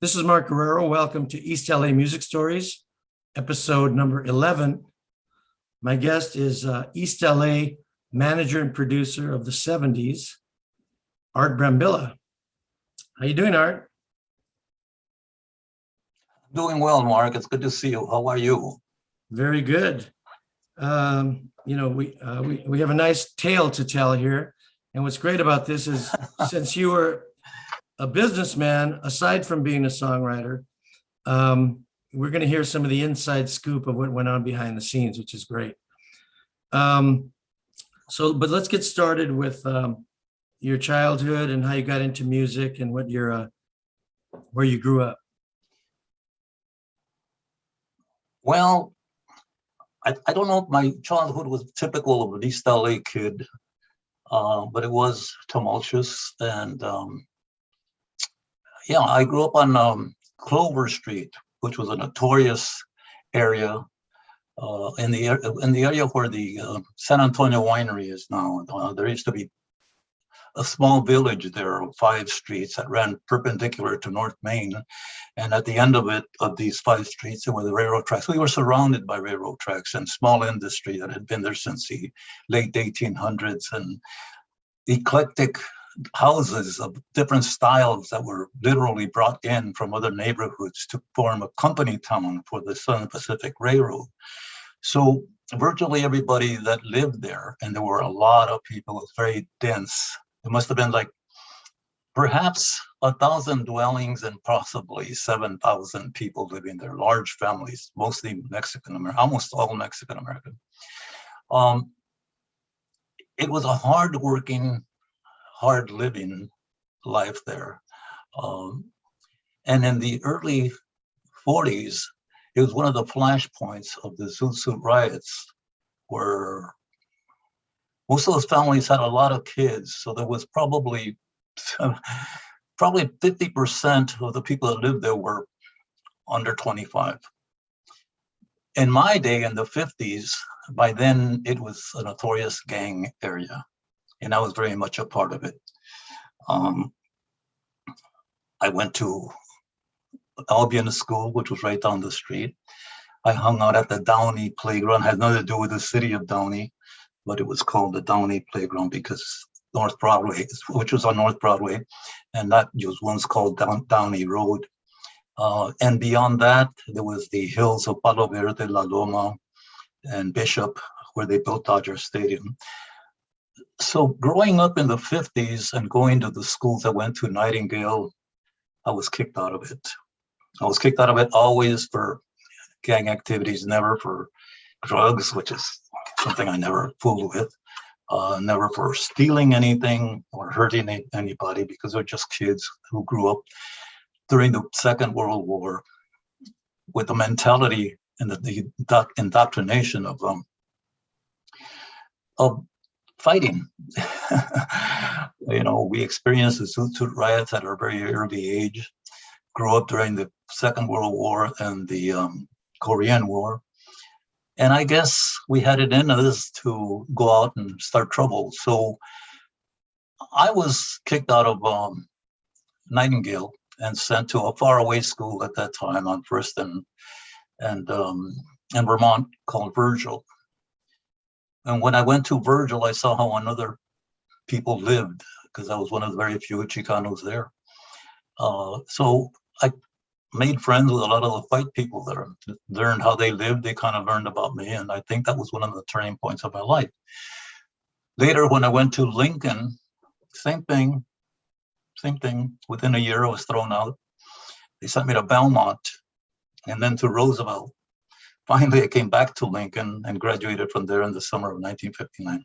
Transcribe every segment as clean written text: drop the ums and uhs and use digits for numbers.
This is Mark Guerrero. Welcome to East L.A. Music Stories, episode number 11. My guest is East L.A. manager and producer of the 70s, Art Brambila. How you doing, Art? Doing well, Mark. It's good to see you. How are you? Very good. We have a nice tale to tell here. And what's great about this is since you were a businessman, aside from being a songwriter, we're going to hear some of the inside scoop of what went on behind the scenes, which is great. But let's get started with your childhood and how you got into music and what where you grew up. Well, I don't know if my childhood was typical of an East L.A. kid, but it was tumultuous. And I grew up on Clover Street, which was a notorious area in the area where the San Antonio winery is now. There used to be a small village there of 5 streets that ran perpendicular to North Main. And at the end of these 5 streets, there were the railroad tracks. We were surrounded by railroad tracks and small industry that had been there since the late 1800s, and eclectic houses of different styles that were literally brought in from other neighborhoods to form a company town for the Southern Pacific Railroad. So virtually everybody that lived there, and there were a lot of people, it was very dense. It must have been like perhaps 1,000 dwellings and possibly 7,000 people living there, large families, mostly Mexican-American, almost all Mexican-American. It was a hard-working, hard-living life there. And in the early 40s, it was one of the flashpoints of the Zoot Suit riots, where most of those families had a lot of kids. So there was probably 50% of the people that lived there were under 25. In my day, in the 50s, by then it was a notorious gang area, and I was very much a part of it. I went to Albion School, which was right down the street. I hung out at the Downey Playground. It had nothing to do with the city of Downey, but it was called the Downey Playground because North Broadway, which was on North Broadway, and that was once called Downey Road. And beyond that, there was the hills of Palo Verde, La Loma, and Bishop, where they built Dodger Stadium. So growing up in the 50s and going to the schools I went to, Nightingale, I was kicked out of it. I was kicked out of it always for gang activities, never for drugs, which is something I never fooled with, never for stealing anything or hurting anybody, because they're just kids who grew up during the Second World War with the mentality and the indoctrination of fighting. We experienced the Zoot Suit riots at a very early age, grew up during the Second World War and the Korean War. And I guess we had it in us to go out and start trouble. So I was kicked out of Nightingale and sent to a faraway school at that time on First and Vermont called Virgil. And when I went to Virgil, I saw how other people lived, because I was one of the very few Chicanos there. So I made friends with a lot of the white people there, learned how they lived. They kind of learned about me. And I think that was one of the turning points of my life. Later, when I went to Lincoln, same thing. Within a year, I was thrown out. They sent me to Belmont and then to Roosevelt. Finally, I came back to Lincoln and graduated from there in the summer of 1959.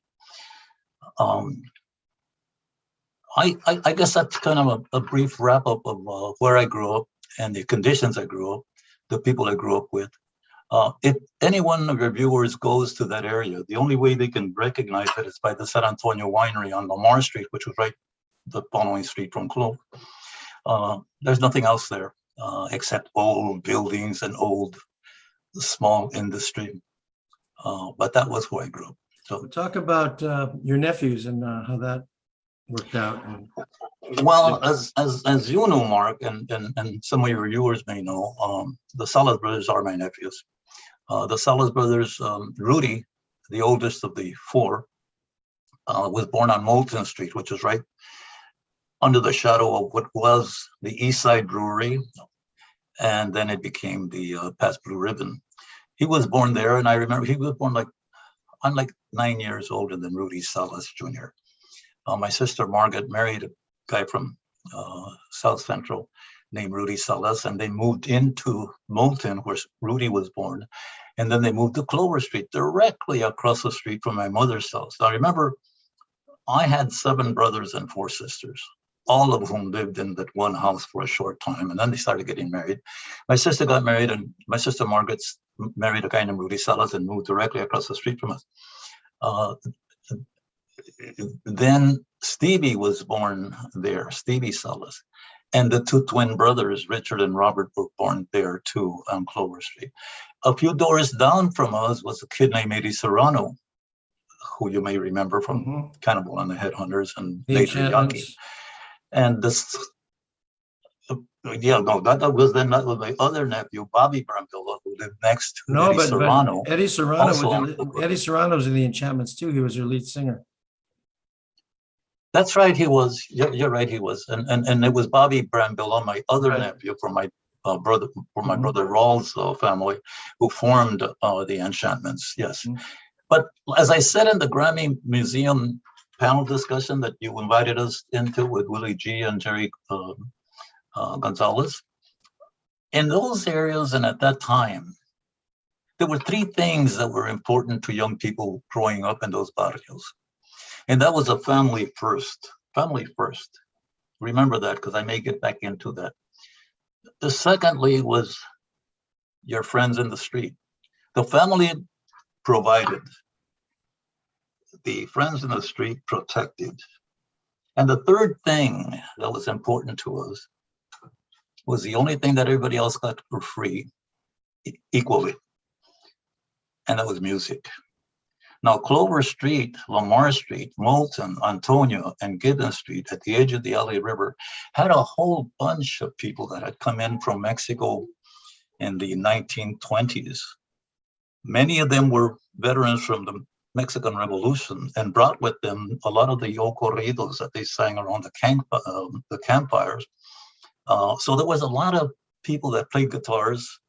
I guess that's kind of a brief wrap up of where I grew up and the conditions I grew up, the people I grew up with. If any one of your viewers goes to that area, the only way they can recognize it is by the San Antonio winery on Lamar Street, which was right the following street from Clover. There's nothing else there except old buildings and old small industry. But that was where I grew up. So talk about your nephews and how that worked out. Well, as you know, Mark, and some of your viewers may know, the Salas brothers are my nephews. The Salas brothers, Rudy, the oldest of the four, was born on Moulton Street, which is right under the shadow of what was the East Side Brewery, and then it became the Past Blue Ribbon. He was born there, and I remember he was born I'm like 9 years older than Rudy Salas Jr. My sister Margaret married a guy from South Central named Rudy Salas, and they moved into Moulton, where Rudy was born, and then they moved to Clover Street, directly across the street from my mother's house. Now, remember, I had 7 brothers and 4 sisters, all of whom lived in that one house for a short time, and then they started getting married. My sister got married, and my sister Margaret married a guy named Rudy Salas and moved directly across the street from us. Then Stevie was born there, Stevie Salas. And the 2 twin brothers, Richard and Robert, were born there too on Clover Street. A few doors down from us was a kid named Eddie Serrano, who you may remember from Cannibal and the Headhunters and later Yaqui. And this, that was my other nephew, Bobby Brambila, who lived next to Eddie Serrano. But Eddie Serrano was in the Enchantments too. He was your lead singer. That's right, he was. You're right, he was. And it was Bobby Brambila, my other nephew from my brother, Rawls' family, who formed the Enchantments. Yes. But as I said in the Grammy Museum panel discussion that you invited us into with Willie G and Jerry Gonzalez, in those areas and at that time, there were 3 things that were important to young people growing up in those barrios. And that was a family first. Family first. Remember that, because I may get back into that. The secondly was your friends in the street. The family provided. The friends in the street protected. And the third thing that was important to us was the only thing that everybody else got for free, equally. And that was music. Now, Clover Street, Lamar Street, Moulton, Antonio, and Gibbon Street at the edge of the LA River had a whole bunch of people that had come in from Mexico in the 1920s. Many of them were veterans from the Mexican Revolution and brought with them a lot of the corridos that they sang around the campfires. So there was a lot of people that played guitars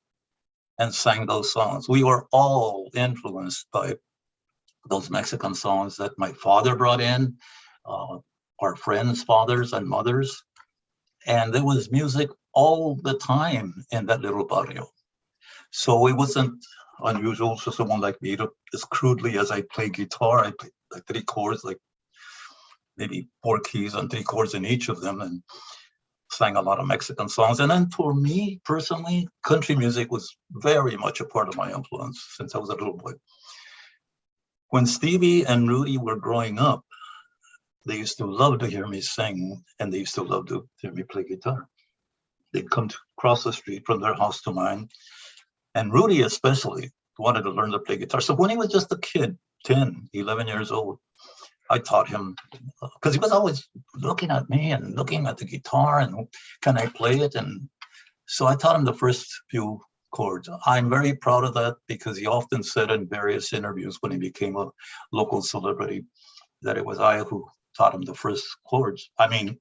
and sang those songs. We were all influenced by those Mexican songs that my father brought in, our friends' fathers and mothers. And there was music all the time in that little barrio. So it wasn't unusual for someone like me to, as crudely as I play guitar, I play like 3 chords, like maybe 4 keys and 3 chords in each of them, and sang a lot of Mexican songs. And then for me personally, country music was very much a part of my influence since I was a little boy. When Stevie and Rudy were growing up, they used to love to hear me sing, and they used to love to hear me play guitar. They'd come across the street from their house to mine, and Rudy especially wanted to learn to play guitar. So when he was just a kid, 10, 11 years old, I taught him, because he was always looking at me and looking at the guitar and can I play it? And so I taught him the first few chords. I'm very proud of that, because he often said in various interviews when he became a local celebrity that it was I who taught him the first chords. I mean,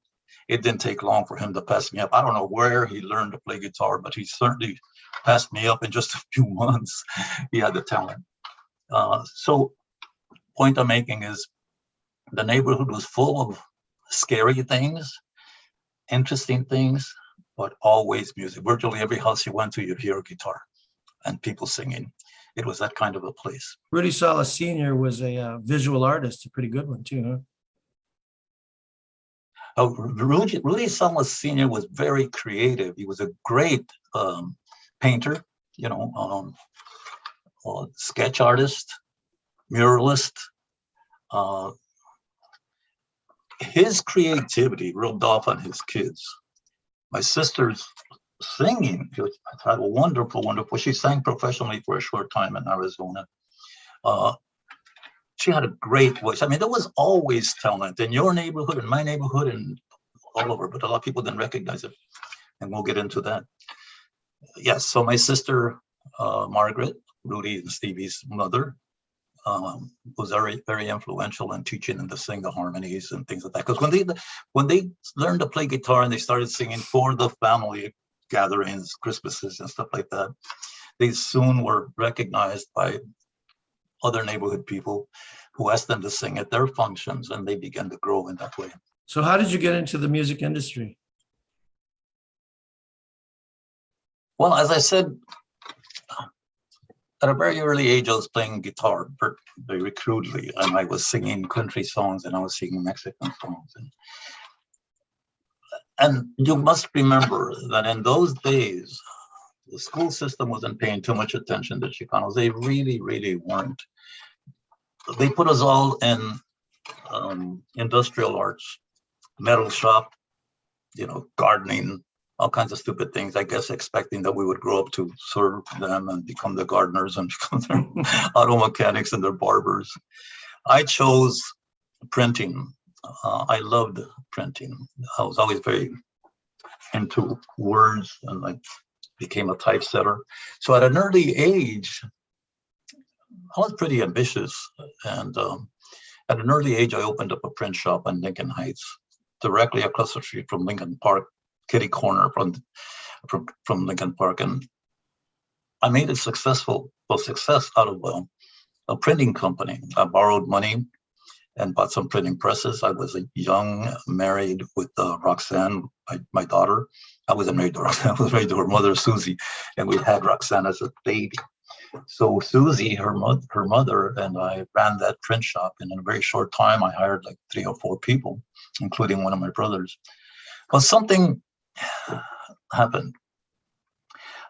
it didn't take long for him to pass me up. I don't know where he learned to play guitar, but he certainly passed me up in just a few months. He had the talent. So point I'm making is the neighborhood was full of scary things, interesting things, but always music. Virtually every house you went to, you'd hear a guitar and people singing. It was that kind of a place. Rudy Salas Sr. was a visual artist, a pretty good one too, huh? Rudy Salas Sr. was very creative. He was a great painter, sketch artist, muralist. His creativity rubbed off on his kids. My sister's singing, she had a wonderful, she sang professionally for a short time in Arizona. She had a great voice. I mean, there was always talent in your neighborhood, in my neighborhood, and all over, but a lot of people didn't recognize it. And we'll get into that. Yes, so my sister, Margaret, Rudy and Stevie's mother, was very, very influential in teaching them to sing the harmonies and things like that. Because when they learned to play guitar and they started singing for the family gatherings, Christmases and stuff like that, they soon were recognized by other neighborhood people who asked them to sing at their functions, and they began to grow in that way. So how did you get into the music industry? Well, as I said, at a very early age, I was playing guitar very crudely, and I was singing country songs and I was singing Mexican songs. And you must remember that in those days, the school system wasn't paying too much attention to Chicanos. They really, really weren't. They put us all in industrial arts, metal shop, gardening, all kinds of stupid things, I guess, expecting that we would grow up to serve them and become the gardeners and become their auto mechanics and their barbers. I chose printing. I loved printing. I was always very into words, and I became a typesetter. So at an early age, I was pretty ambitious. And at an early age, I opened up a print shop in Lincoln Heights, directly across the street from Lincoln Park, kitty corner from Lincoln Park. And I made a success out of a printing company. I borrowed money and bought some printing presses. I was young, married with Roxanne, my daughter. I wasn't married to Roxanne, I was married to her mother, Susie, and we had Roxanne as a baby. So Susie, her mother, and I ran that print shop. And in a very short time, I hired like 3 or 4 people, including one of my brothers. But something happened.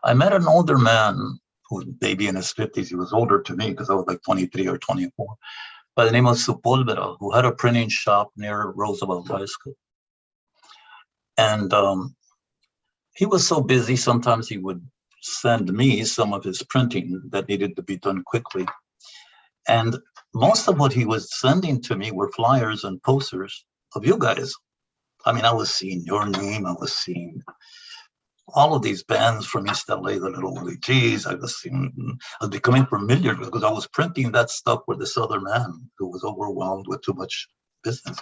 I met an older man who was maybe in his 50s. He was older to me because I was like 23 or 24, by the name of Sepulveda, who had a printing shop near Roosevelt High School. And he was so busy, sometimes he would send me some of his printing that needed to be done quickly. And most of what he was sending to me were flyers and posters of you guys. I mean, I was seeing your name, I was seeing all of these bands from East L.A., the Little Willie G's. I was becoming familiar because I was printing that stuff for this other man who was overwhelmed with too much business.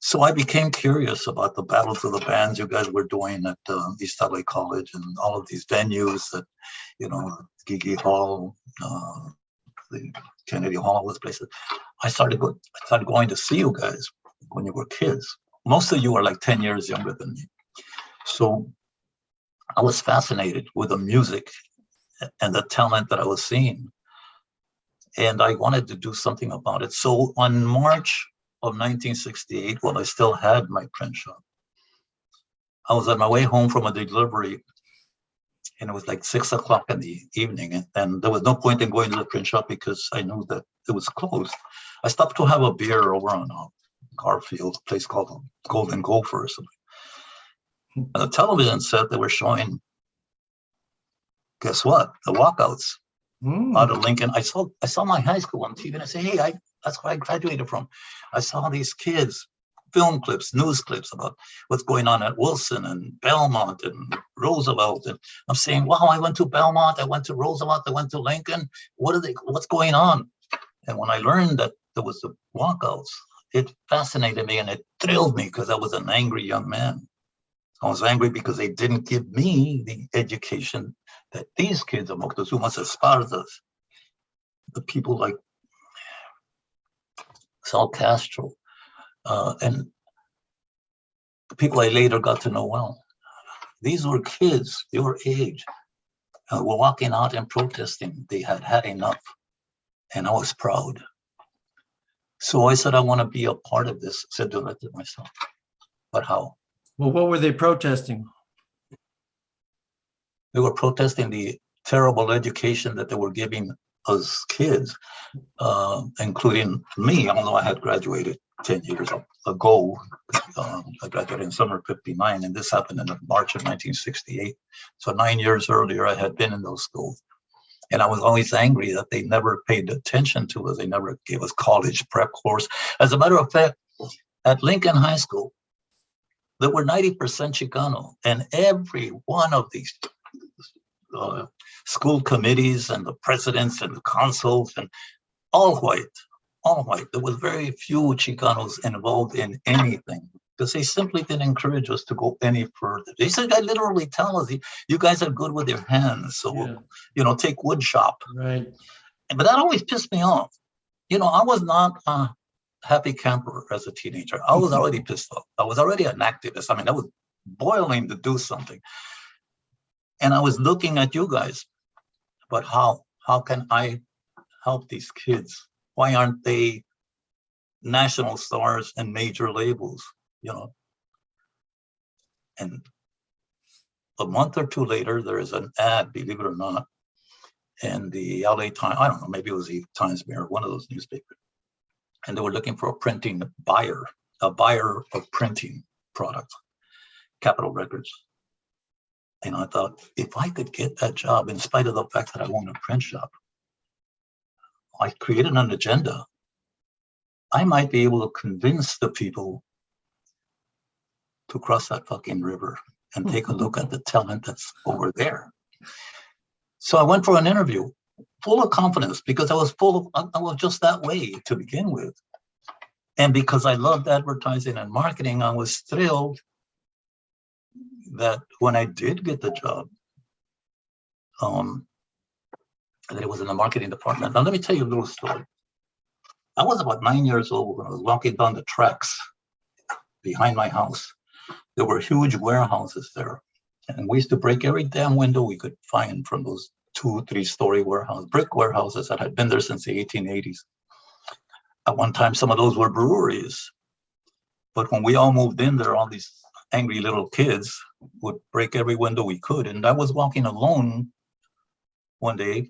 So I became curious about the battles of the bands you guys were doing at East L.A. College and all of these venues that, Gigi Hall, the Kennedy Hall, all those places. I started going to see you guys when you were kids. Most of you are like 10 years younger than me. So I was fascinated with the music and the talent that I was seeing. And I wanted to do something about it. So on March of 1968, while I still had my print shop, I was on my way home from a delivery, and it was like 6 o'clock in the evening. And there was no point in going to the print shop because I knew that it was closed. I stopped to have a beer over on Garfield, a place called Golden Gopher or something. And the television set, they were showing, guess what? The walkouts out of Lincoln. I saw my high school on TV, and I said, hey, that's where I graduated from. I saw these kids, film clips, news clips about what's going on at Wilson and Belmont and Roosevelt. And I'm saying, wow, I went to Belmont, I went to Roosevelt, I went to Lincoln. What's going on? And when I learned that there was the walkouts, it fascinated me and it thrilled me because I was an angry young man. I was angry because they didn't give me the education that these kids of Moctezuma's Espartas, the people like Sal Castro, and the people I later got to know well. These were kids your age were walking out and protesting. They had had enough, and I was proud. So I said, I want to be a part of this, said to myself. But how? Well, what were they protesting? They were protesting the terrible education that they were giving us kids, including me, although I had graduated 10 years ago. I graduated in summer '59, and this happened in March of 1968. So 9 years earlier, I had been in those schools. And I was always angry that they never paid attention to us. They never gave us college prep course. As a matter of fact, at Lincoln High School, there were 90% Chicano, and every one of these school committees and the presidents and the consuls and all white, all white. There was very few Chicanos involved in anything because they simply didn't encourage us to go any further. They said, I literally tell us, you guys are good with your hands, so take wood shop. Right. But that always pissed me off. I was not a happy camper as a teenager. I was already pissed off. I was already an activist. I mean, I was boiling to do something. And I was looking at you guys, but how can I help these kids? Why aren't they national stars and major labels, And a month or two later, there is an ad, believe it or not, in the L.A. Times. I don't know, maybe it was the Times Mirror, one of those newspapers. And they were looking for a buyer of printing products, Capitol Records. And I thought, if I could get that job, in spite of the fact that I own a print shop, I created an agenda. I might be able to convince the people to cross that fucking river and take a look at the talent that's over there. So I went for an interview, full of confidence, because I was just that way to begin with. And because I loved advertising and marketing, I was thrilled that when I did get the job, that it was in the marketing department. Now, let me tell you a little story. I was about 9 years old when I was walking down the tracks behind my house. There were huge warehouses there. And we used to break every damn window we could find from those 2-3-story brick warehouses that had been there since the 1880s. At one time, some of those were breweries. But when we all moved in there, all these angry little kids would break every window we could. And I was walking alone one day,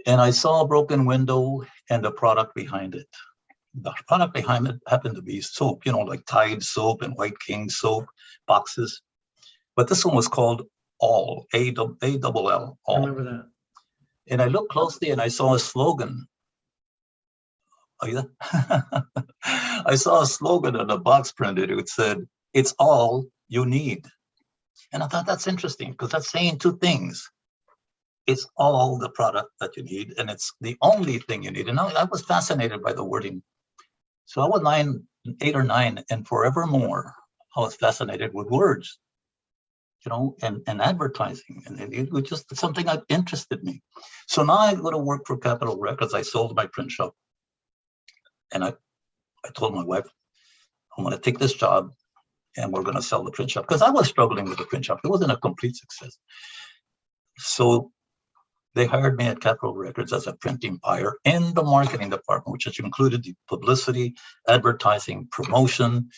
and I saw a broken window and the product behind it. The product behind it happened to be soap, like Tide soap and White King soap boxes. But this one was called All, A-double-L, All. I remember that. And I looked closely and I saw a slogan. Are you there? I saw a slogan on the box printed. It said, "It's all you need." And I thought that's interesting because that's saying two things. It's all the product that you need, and it's the only thing you need. And I was fascinated by the wording. So I was 8 or 9, and forevermore, I was fascinated with words, and advertising. And it was just something that interested me. So now I go to work for Capitol Records. I sold my print shop. And I told my wife, I'm going to take this job and we're going to sell the print shop. Because I was struggling with the print shop. It wasn't a complete success. So they hired me at Capitol Records as a printing buyer in the marketing department, which included the publicity, advertising, promotion.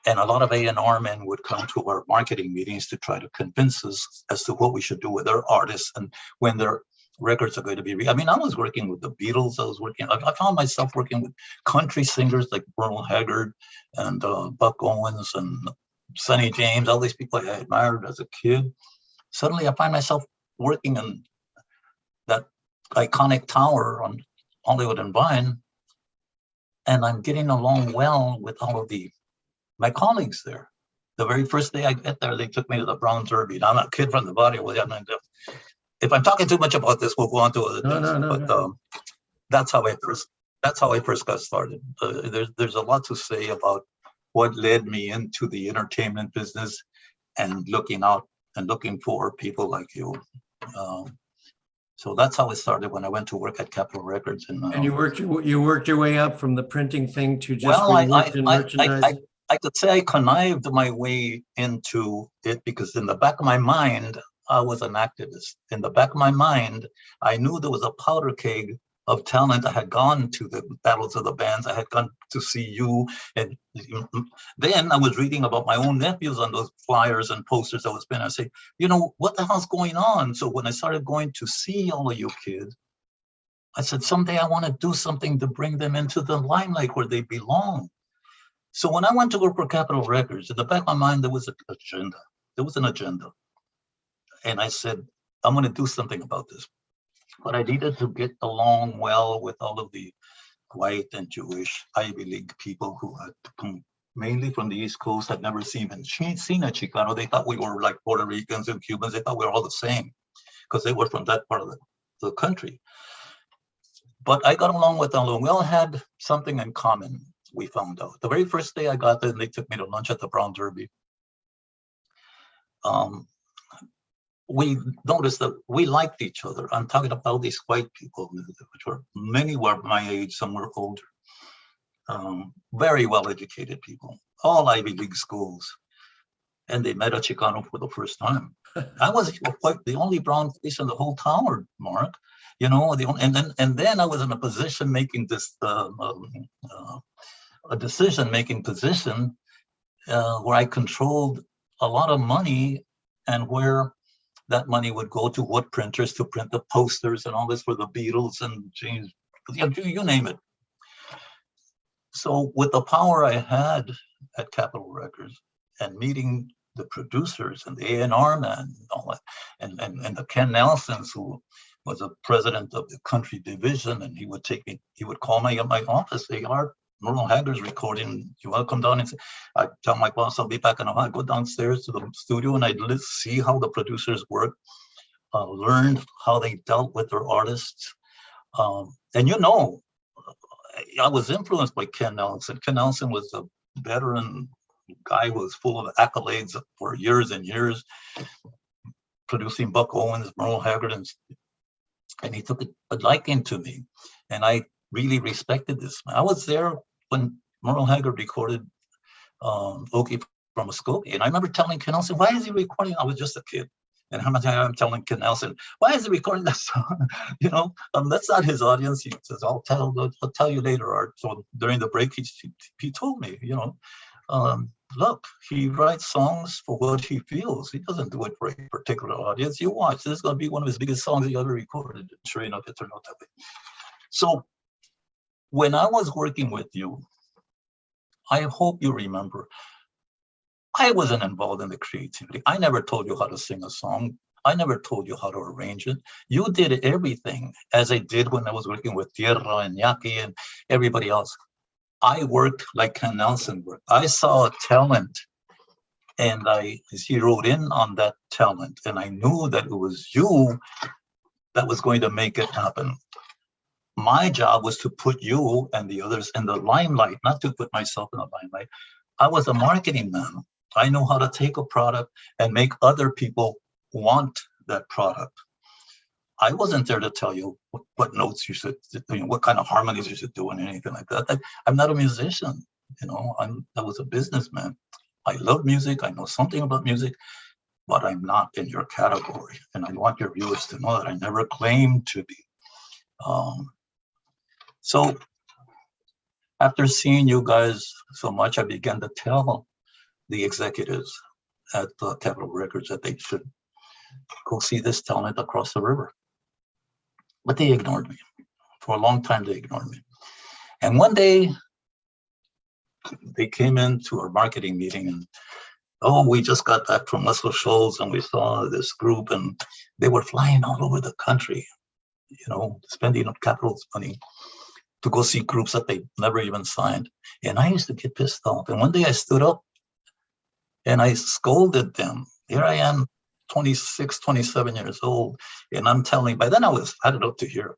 And a lot of A&R men would come to our marketing meetings to try to convince us as to what we should do with their artists and when their records are going to be. I was working with the Beatles. I found myself working with country singers like Merle Haggard and Buck Owens and Sonny James, all these people I admired as a kid. Suddenly I find myself working in that iconic tower on Hollywood and Vine, and I'm getting along well with all of my colleagues there. The very first day I get there, they took me to the Brown Derby. Now, I'm a kid from the body. If I'm talking too much about this, we'll go on to other things. But that's how I first got started. There's a lot to say about what led me into the entertainment business and looking out and looking for people like you. So that's how it started when I went to work at Capitol Records. And you worked your way up from the printing thing to just merchandising? I could say I connived my way into it because in the back of my mind, I was an activist. In the back of my mind, I knew there was a powder keg of talent. I had gone to the battles of the bands. I had gone to see you. And then I was reading about my own nephews on those flyers and posters I was putting. I say, what the hell's going on? So when I started going to see all of you kids, I said, someday I want to do something to bring them into the limelight where they belong. So when I went to work for Capitol Records, in the back of my mind, there was an agenda. There was an agenda. And I said, I'm going to do something about this. But I needed to get along well with all of the white and Jewish Ivy League people who had mainly from the East Coast, had never seen a Chicano. They thought we were like Puerto Ricans and Cubans. They thought we were all the same because they were from that part of the country. But I got along with them. We all had something in common, we found out. The very first day I got there, they took me to lunch at the Brown Derby. We noticed that we liked each other. I'm talking about these white people, which were many were my age, some were older. Very well-educated people, all Ivy League schools. And they met a Chicano for the first time. I was the only brown face in the whole tower, Mark. You know, and then I was in a position making this a decision-making position where I controlled a lot of money and where that money would go to what printers to print the posters and all this for the Beatles and James, you name it. So with the power I had at Capitol Records and meeting the producers and the A&R man and all that, and the Ken Nelsons, who was a president of the country division, and he would call me at my office, say, Art, Merle Haggard's recording, you want to come down and say, I tell my boss I'll be back in a while. I go downstairs to the studio and I'd see how the producers work, learned how they dealt with their artists. And you know, I was influenced by Ken Nelson. Ken Nelson was a veteran guy who was full of accolades for years and years, producing Buck Owens, Merle Haggard, and he took a liking to me. And I really respected this man. I was there when Merle Haggard recorded Okie from Muskogee. And I remember telling Ken Nelson, why is he recording? I was just a kid. And how much I'm telling Ken Nelson, why is he recording that song? You know, that's not his audience. He says, I'll tell you later, Art. So during the break, he told me, you know, look, he writes songs for what he feels. He doesn't do it for a particular audience. You watch, this is going to be one of his biggest songs he ever recorded. Sure enough, it turned out that way. So when I was working with you, I hope you remember, I wasn't involved in the creativity. I never told you how to sing a song. I never told you how to arrange it. You did everything, as I did when I was working with Tierra and Yaqui and everybody else. I worked like Ken Nelson worked. I saw a talent and I zeroed in on that talent. And I knew that it was you that was going to make it happen. My job was to put you and the others in the limelight, not to put myself in the limelight. I was a marketing man. I know how to take a product and make other people want that product. I wasn't there to tell you what notes you should, what kind of harmonies you should do and anything like that. I'm not a musician, you know, I was a businessman. I love music, I know something about music, but I'm not in your category. And I want your viewers to know that I never claimed to be. So after seeing you guys so much, I began to tell the executives at Capitol Records that they should go see this talent across the river. But they ignored me. For a long time, they ignored me. And one day, they came into our marketing meeting and, oh, we just got back from Muscle Shoals and we saw this group and they were flying all over the country, you know, spending Capitol's money to go see groups that they never even signed. And I used to get pissed off. And one day I stood up and I scolded them. Here I am, 26, 27 years old. And I'm telling, by then I had it up to here.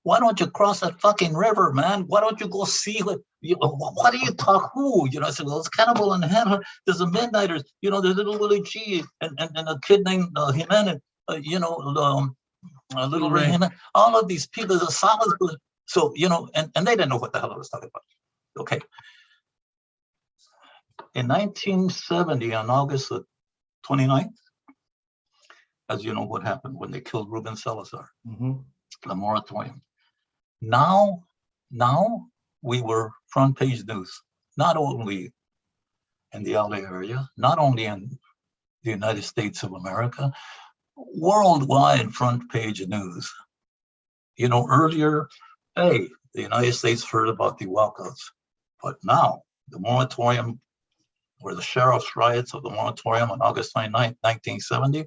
Why don't you cross that fucking river, man? Why don't you go see what, you know, what do you talk who? You know, I said, well, it's Cannibal and Hannah. There's the Midnighters, you know, there's little Willie G and a kid named Jimenez, you know, Little Ray Jimenez. All of these people, there's a solid. So, you know, and they didn't know what the hell I was talking about. Okay. In 1970, on August the 29th, as you know what happened when they killed Ruben Salazar, the moratorium. Now we were front page news, not only in the LA area, not only in the United States of America, worldwide front page news. You know, earlier, hey, the United States heard about the walkouts, but now the moratorium, or the sheriff's riots of the moratorium on August 29th, 1970,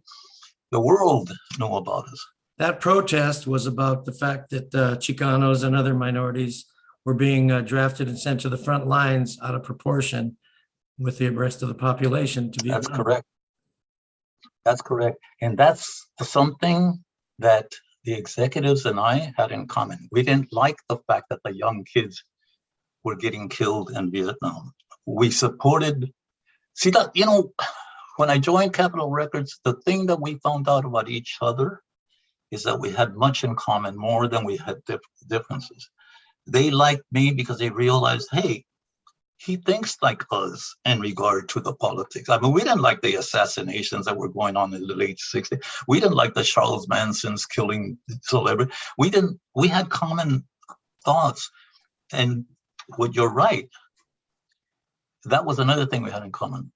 the world knew about us. That protest was about the fact that Chicanos and other minorities were being drafted and sent to the front lines out of proportion with the rest of the population to That's Vietnam. correct. That's correct. And that's something that the executives and I had in common. We didn't like the fact that the young kids were getting killed in Vietnam. We supported, see that, you know, when I joined Capitol Records, the thing that we found out about each other is that we had much in common, more than we had differences. They liked me because they realized, hey, he thinks like us in regard to the politics. I mean, we didn't like the assassinations that were going on in the late 60s. We didn't like the Charles Mansons killing celebrities. We had common thoughts. And what you're right, that was another thing we had in common.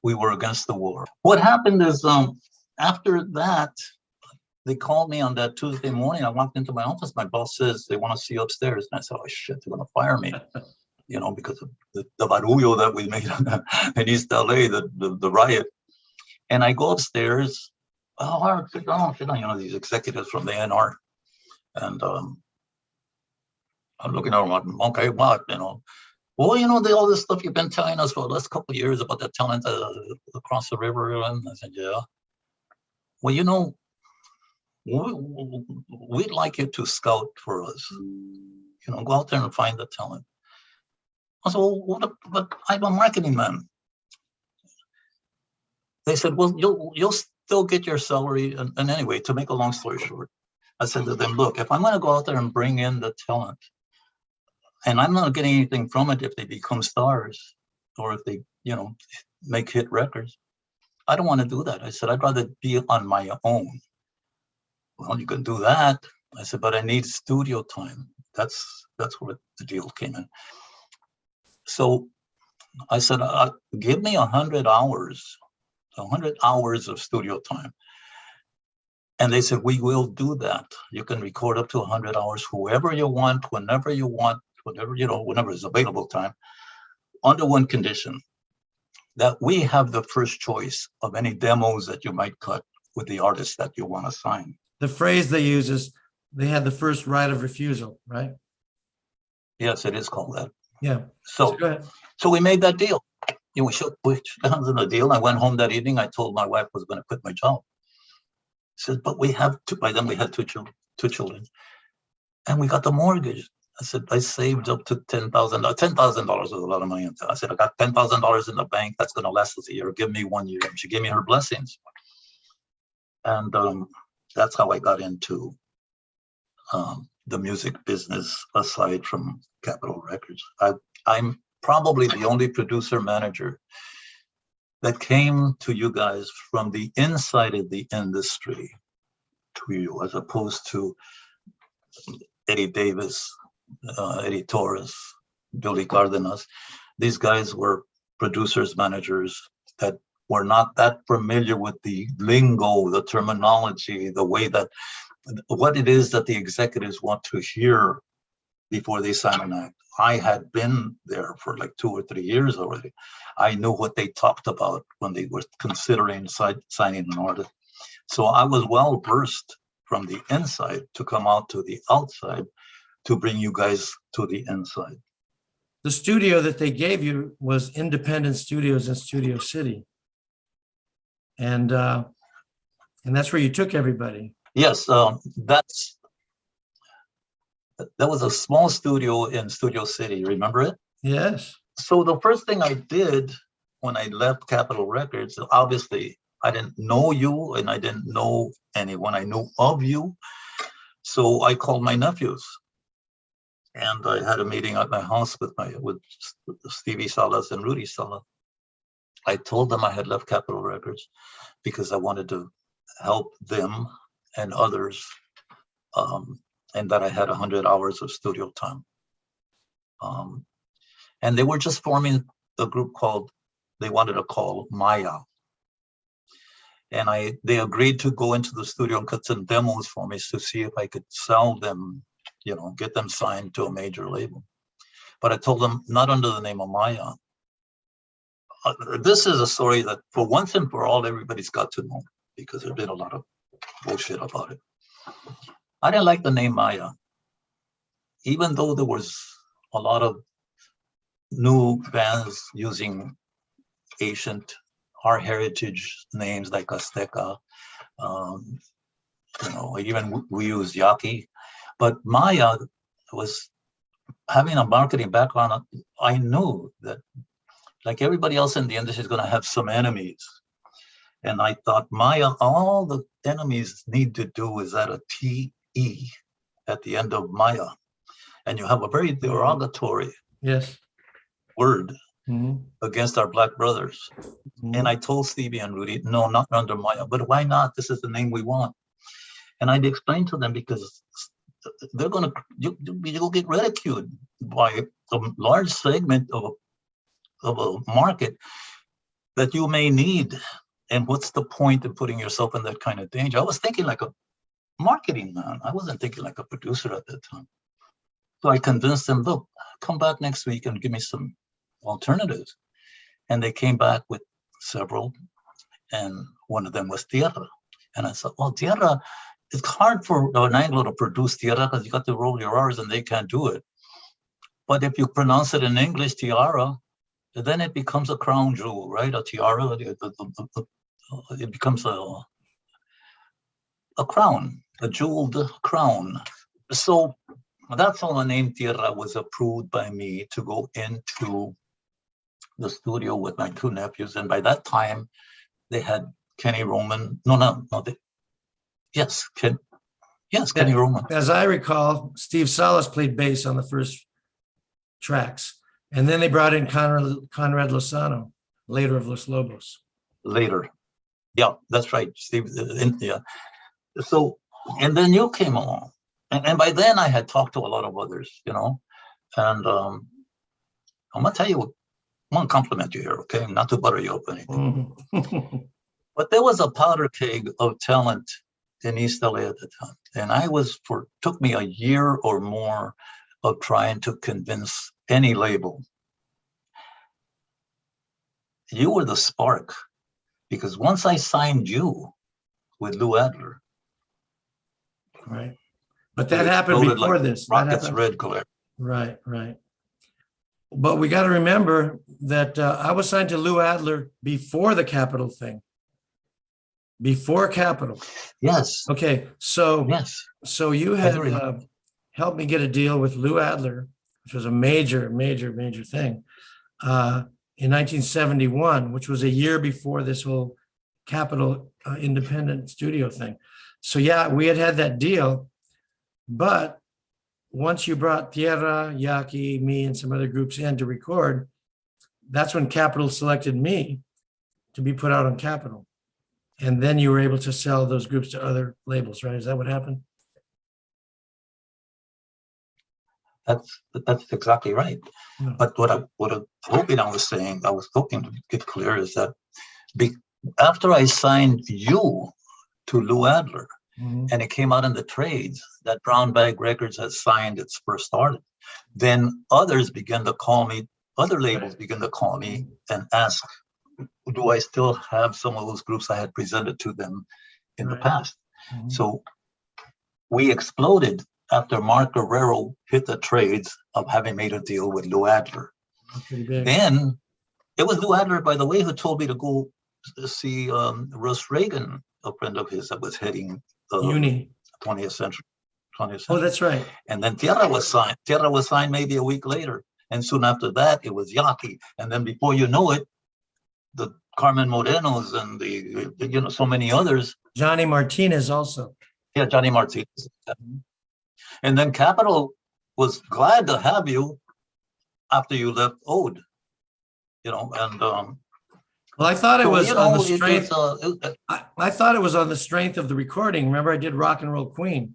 We were against the war. What happened is after that, they called me on that Tuesday morning. I walked into my office. My boss says, they want to see you upstairs. And I said, oh, shit, they're going to fire me. You know, because of the barullo that we made in East L.A., the riot. And I go upstairs. Oh, sit down, sit down. You know, these executives from the NR. And I'm looking at them, okay, what, you know? Well, you know, all this stuff you've been telling us for the last couple of years about the talent across the river. And I said, yeah. Well, you know, we'd like you to scout for us. You know, go out there and find the talent. I said, well, but I'm a marketing man. They said, well, you'll still get your salary. And anyway, to make a long story short, I said to them, look, if I'm going to go out there and bring in the talent, and I'm not getting anything from it if they become stars or if they, you know, make hit records, I don't want to do that. I said, I'd rather be on my own. Well, you can do that. I said, but I need studio time. That's where the deal came in. So I said, give me 100 hours of studio time. And they said, we will do that. You can record up to 100 hours, whoever you want, whenever you want, whatever, you know, whenever is available time, under one condition, that we have the first choice of any demos that you might cut with the artist that you want to sign. The phrase they use is they had the first right of refusal, right? Yes, it is called that. Yeah. So we made that deal. You know, we shook hands on the deal. I went home that evening. I told my wife I was going to quit my job. She said, but we have to, by then we had two children. And we got the mortgage. I said, I saved up to $10,000. $10,000 was a lot of money. I said, I got $10,000 in the bank. That's going to last us a year. Give me 1 year. And she gave me her blessings. And that's how I got into the music business aside from Capitol Records. I'm probably the only producer manager that came to you guys from the inside of the industry to you, as opposed to Eddie Davis, Eddie Torres, Billy Cardenas. These guys were producers, managers that were not that familiar with the lingo, the terminology, the way that, what it is that the executives want to hear before they sign an act. I had been there for like 2 or 3 years already. I knew what they talked about when they were considering signing an artist. So I was well versed from the inside to come out to the outside to bring you guys to the inside. The studio that they gave you was Independent Studios in Studio City. And that's where you took everybody. Yes, that was a small studio in Studio City. Remember it? Yes. So the first thing I did when I left Capitol Records, obviously I didn't know you and I didn't know anyone. I knew of you. So I called my nephews and I had a meeting at my house with Stevie Salas and Rudy Salas. I told them I had left Capitol Records because I wanted to help them and others, and that I had 100 hours of studio time. And they were just forming a group they wanted to call Maya. And they agreed to go into the studio and cut some demos for me to see if I could sell them, you know, get them signed to a major label. But I told them not under the name of Maya. This is a story that for once and for all, everybody's got to know, because there's been a lot of bullshit about it. I didn't like the name Maya, even though there was a lot of new bands using ancient, our heritage names like Azteca. Even we use Yaqui. But Maya was having a marketing background. I knew that, like everybody else in the industry, is going to have some enemies. And I thought, Maya, all the enemies need to do is add a T-E at the end of Maya. And you have a very derogatory word against our Black brothers. And I told Stevie and Rudy, no, not under Maya. But why not? This is the name we want. And I explained to them, because they're going to, you'll get ridiculed by a large segment of a market that you may need. And what's the point in putting yourself in that kind of danger? I was thinking like a marketing man. I wasn't thinking like a producer at that time. So I convinced them, look, come back next week and give me some alternatives. And they came back with several. And one of them was Tierra. And I said, well, Tierra, it's hard for an Anglo to produce Tierra because you got to roll your R's and they can't do it. But if you pronounce it in English, Tiara, then it becomes a crown jewel, right? A tiara, it becomes a crown, a jeweled crown. So that's how the name Tierra was approved by me to go into the studio with my two nephews. And by that time, they had Kenny Roman. Kenny Roman. As I recall, Steve Salas played bass on the first tracks. And then they brought in Conrad Lozano, later of Los Lobos. Later. Yeah, that's right, Steve. Yeah. So, and then you came along. And by then I had talked to a lot of others, and I'm going to tell you, I'm going to compliment you here, okay? Not to butter you up or anything. But there was a powder keg of talent in East L.A. at the time. And took me a year or more of trying to convince any label. You were the spark, because once I signed you with Lou Adler. Right. But that happened before this. Rocket's red glare. Right. But we got to remember that I was signed to Lou Adler before the Capitol thing. Before Capitol. Yes. Okay. So, So you had helped me get a deal with Lou Adler, which was a major thing, in 1971, which was a year before this whole Capitol independent studio thing. So yeah, we had that deal. But once you brought Tierra, Yaqui, me, and some other groups in to record, that's when Capitol selected me to be put out on Capitol. And then you were able to sell those groups to other labels, right? Is that what happened? That's exactly right. Yeah. But what I was hoping to get clear is that after I signed you to Lou Adler, and it came out in the trades that Brown Bag Records had signed its first artist, then others began to call me, other labels began to call me and ask, do I still have some of those groups I had presented to them in the past? So we exploded after Mark Guerrero hit the trades of having made a deal with Lou Adler. Then it was Lou Adler, by the way, who told me to go see Russ Reagan, a friend of his that was heading the 20th century. Oh, that's right. And then Tierra was signed. Tierra was signed maybe a week later. And soon after that, it was Yaqui. And then before you know it, the Carmen Morenos and the so many others. Johnny Martinez also. Yeah, Johnny Martinez. And then Capitol was glad to have you after you left Ode, and well, I thought it was on the strength. I thought it was on the strength of the recording. Remember, I did Rock and Roll Queen.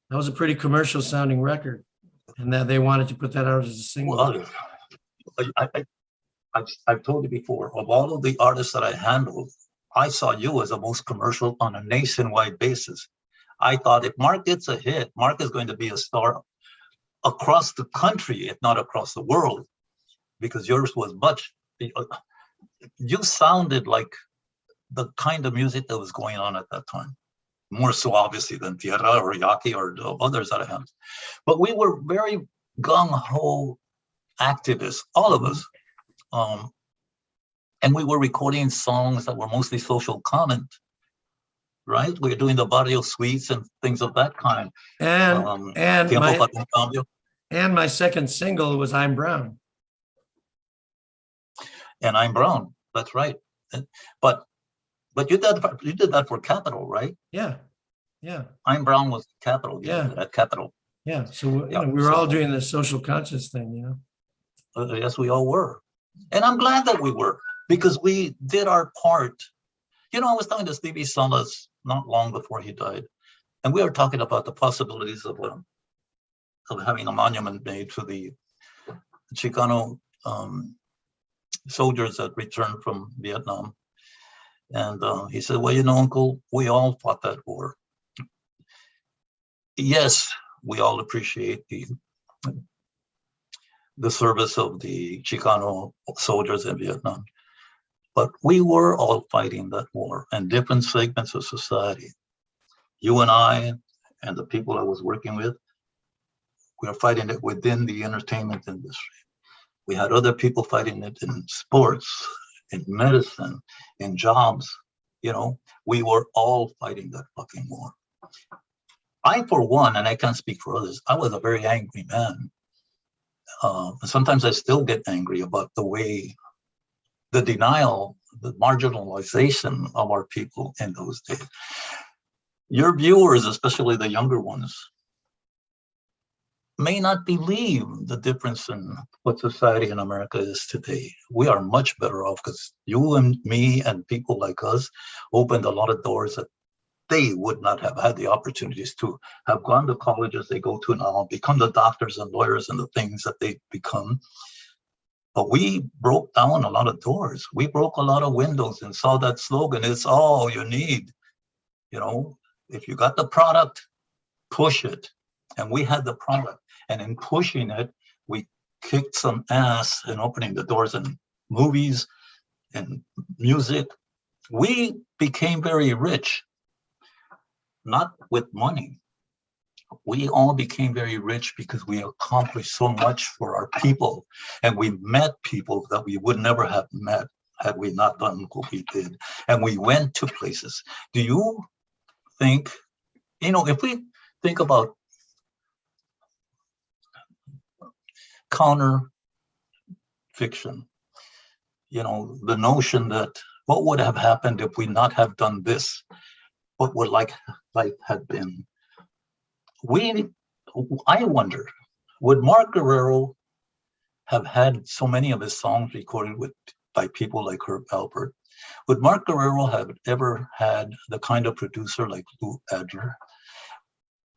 That was a pretty commercial sounding record, and that they wanted to put that out as a single. Well, I've told you before, of all of the artists that I handled, I saw you as the most commercial on a nationwide basis. I thought if Mark gets a hit, Mark is going to be a star across the country, if not across the world, because yours was much. You sounded like the kind of music that was going on at that time, more so obviously than Tierra or Yaqui or the others that I had. But we were very gung-ho activists, all of us. And we were recording songs that were mostly social comment, right? We were doing the barrio suites and things of that kind. And Tiempo para un cambio. And my second single was I'm Brown. And I'm Brown. That's right. But you did that for Capital, right? Yeah. Yeah. I'm Brown was Capital. Yeah. At Capital. Yeah. So we were all doing the social conscious thing, you know? Yes, we all were. And I'm glad that we were, because we did our part. You know, I was talking to Stevie Salas not long before he died, and we were talking about the possibilities of having a monument made to the Chicano soldiers that returned from Vietnam. And he said, well, you know, Uncle, we all fought that war. Yes, we all appreciate the service of the Chicano soldiers in Vietnam. But we were all fighting that war in different segments of society. You and I and the people I was working with, we were fighting it within the entertainment industry. We had other people fighting it in sports, in medicine, in jobs. You know, we were all fighting that fucking war. I, for one, and I can't speak for others, I was a very angry man. Sometimes I still get angry about the way, the denial, the marginalization of our people in those days. Your viewers, especially the younger ones, may not believe the difference in what society in America is today. We are much better off because you and me and people like us opened a lot of doors that they would not have had the opportunities to have gone to colleges they go to now, become the doctors and lawyers and the things that they become. But we broke down a lot of doors. We broke a lot of windows and saw that slogan, it's all you need. You know, if you got the product, push it. And we had the product. And in pushing it, we kicked some ass in opening the doors in movies and music. We became very rich. Not with money. We all became very rich because we accomplished so much for our people. And we met people that we would never have met had we not done what we did. And we went to places. Do you think, you know, if we think about counter fiction, you know, the notion that what would have happened if we not have done this? What would life had been? I wonder, would Mark Guerrero have had so many of his songs recorded by people like Herb Alpert? Would Mark Guerrero have ever had the kind of producer like Lou Adler,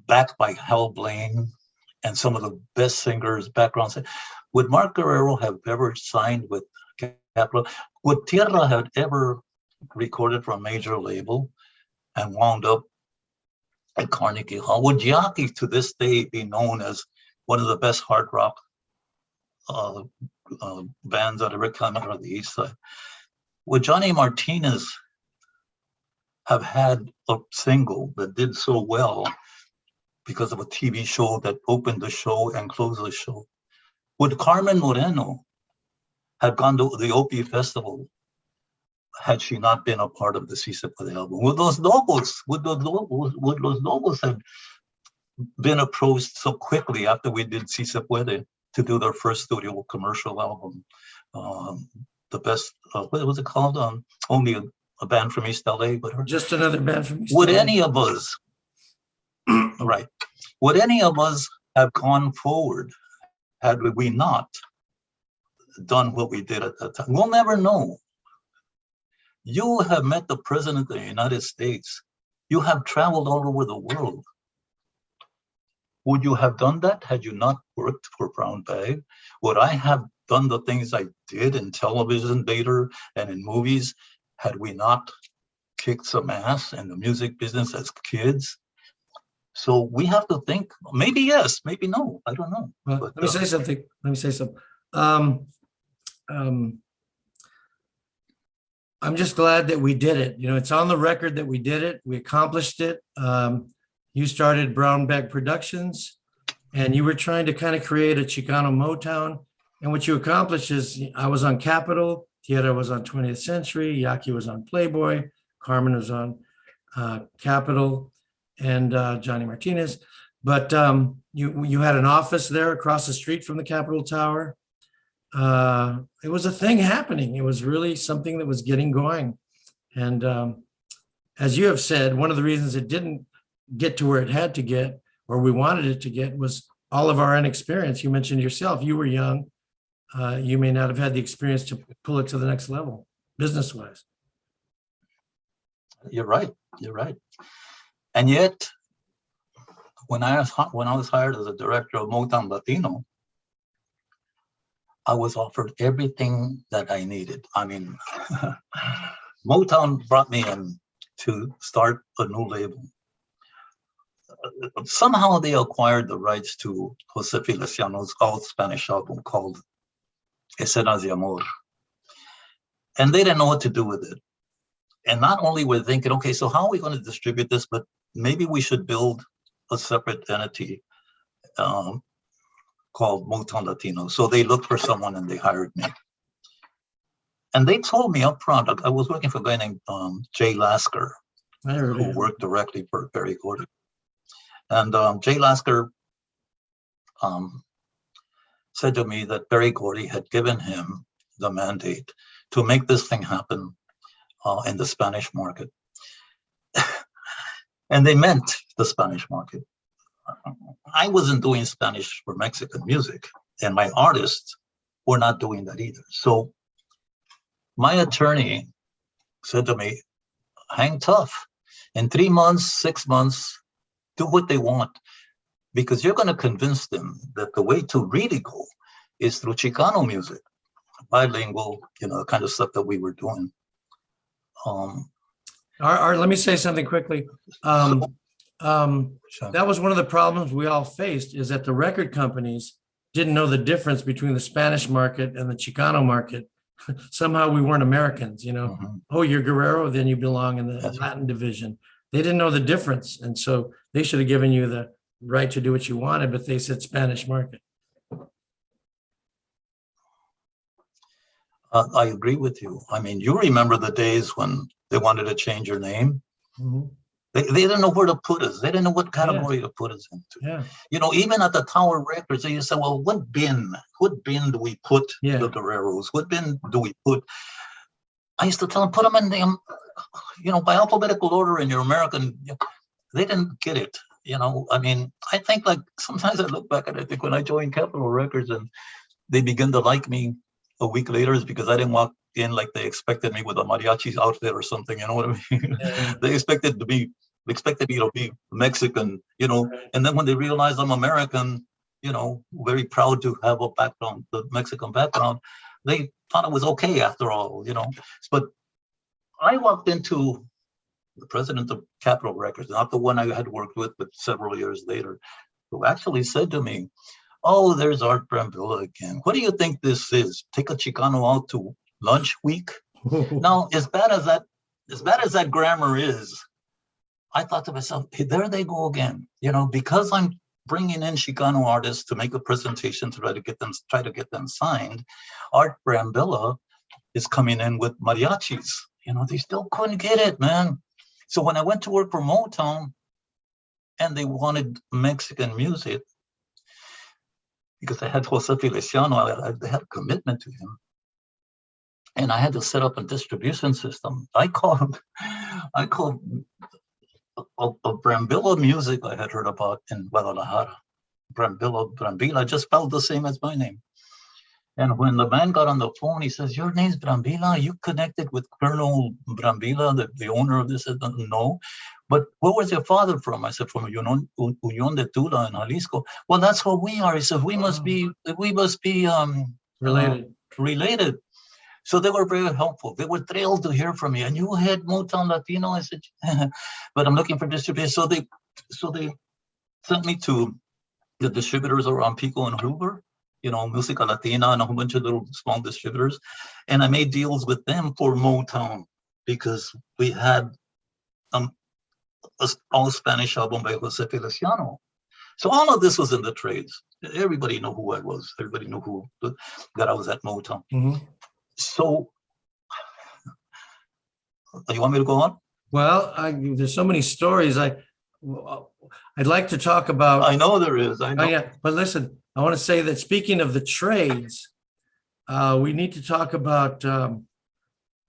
backed by Hal Blaine and some of the best singers, background singers? Would Mark Guerrero have ever signed with Capitol? Would Tierra have ever recorded for a major label and wound up at Carnegie Hall? Would Yaqui to this day be known as one of the best hard rock bands that ever come out of the East Side? Would Johnny Martinez have had a single that did so well because of a TV show that opened the show and closed the show? Would Carmen Moreno have gone to the Opie Festival had she not been a part of the Si Se Puede album? Would those logos have been approached so quickly after we did Si Se Puede to do their first studio commercial album? The best, what was it called? Only a band from East L.A. but her. Just another band from East Would LA. any of us, right? Would any of us have gone forward had we not done what we did at that time? We'll never know. You have met the President of the United States. You have traveled all over the world. Would you have done that had you not worked for Brown Bag? Would I have done the things I did in television later and in movies had we not kicked some ass in the music business as kids? So we have to think, maybe yes, maybe no, I don't know. Well, but, let me say something. I'm just glad that we did it. You know, it's on the record that we did it. We accomplished it. You started Brown Bag Productions, and you were trying to kind of create a Chicano Motown. And what you accomplished is I was on Capitol, Tierra was on 20th Century, Yaqui was on Playboy, Carmen was on Capitol, and Johnny Martinez. But you had an office there across the street from the Capitol Tower. It was a thing happening. It was really something that was getting going. And as you have said, one of the reasons it didn't get to where it had to get, or we wanted it to get, was all of our inexperience. You mentioned yourself, you were young. You may not have had the experience to pull it to the next level, business-wise. You're right. You're right. And yet, when I was hired as a director of Motown Latino, I was offered everything that I needed. I mean, Motown brought me in to start a new label. Somehow they acquired the rights to Jose Feliciano's old Spanish album called Escenas de Amor. And they didn't know what to do with it. And not only were they thinking, okay, so how are we going to distribute this? But maybe we should build a separate entity called Motown Latino. So they looked for someone and they hired me. And they told me up front, I was working for a guy named Jay Lasker, who worked directly for Berry Gordy. And Jay Lasker said to me that Berry Gordy had given him the mandate to make this thing happen in the Spanish market. And they meant the Spanish market. I wasn't doing Spanish for Mexican music, and my artists were not doing that either. So my attorney said to me, hang tough. In 3 months, 6 months, do what they want, because you're going to convince them that the way to really go is through Chicano music, bilingual, the kind of stuff that we were doing. Let me say something quickly. That was one of the problems we all faced, is that the record companies didn't know the difference between the Spanish market and the Chicano market. Somehow we weren't Americans, Mm-hmm. Oh, you're Guerrero, then you belong in the Latin division. They didn't know the difference. And so they should have given you the right to do what you wanted, but they said Spanish market. I agree with you. I mean, you remember the days when they wanted to change your name? Mm-hmm. They didn't know where to put us. They didn't know what category to put us into. Yeah. Even at the Tower Records, they used to say, well, what bin do we put the Guerreros? What bin do we put? I used to tell them, put them in the, by alphabetical order in your American. They didn't get it. I mean, I think like sometimes I look back at it, I think when I joined Capitol Records and they begin to like me a week later, is because I didn't walk in like they expected me with a mariachi outfit or something. You know what I mean? Yeah. They expected me to be Mexican, and then when they realized I'm American, very proud to have a background, the Mexican background, they thought it was okay after all, But I walked into the president of Capitol Records, not the one I had worked with, but several years later, who actually said to me, oh, there's Art Brambila again. What do you think this is? Take a Chicano out to lunch week? Now, as bad as that grammar is, I thought to myself, hey, there they go again. Because I'm bringing in Chicano artists to make a presentation to try to get them signed, Art Brambila is coming in with mariachis. They still couldn't get it, man. So when I went to work for Motown and they wanted Mexican music, because I had Jose Feliciano, I had a commitment to him. And I had to set up a distribution system. I called a Brambila music I had heard about in Guadalajara. Brambila, just spelled the same as my name. And when the man got on the phone, he says, your name's Brambila? You connected with Colonel Brambila, the owner of this? I said, no. But where was your father from? I said, from Unión de Tula in Jalisco. Well, that's what we are. He said, we must be related. So they were very helpful. They were thrilled to hear from me. And you had Motown Latino? I said, but I'm looking for distribution. So they sent me to the distributors around Pico and Hoover, Música Latina and a whole bunch of little small distributors. And I made deals with them for Motown because we had an all Spanish album by Jose Feliciano. So all of this was in the trades. everybody knew who I was. Everybody knew that I was at Motown. Mhm. So, you want me to go on? Well, there's so many stories. I'd like to talk about. I know there is. I Oh, know. yeah, but listen, I want to say that speaking of the trades, we need to talk about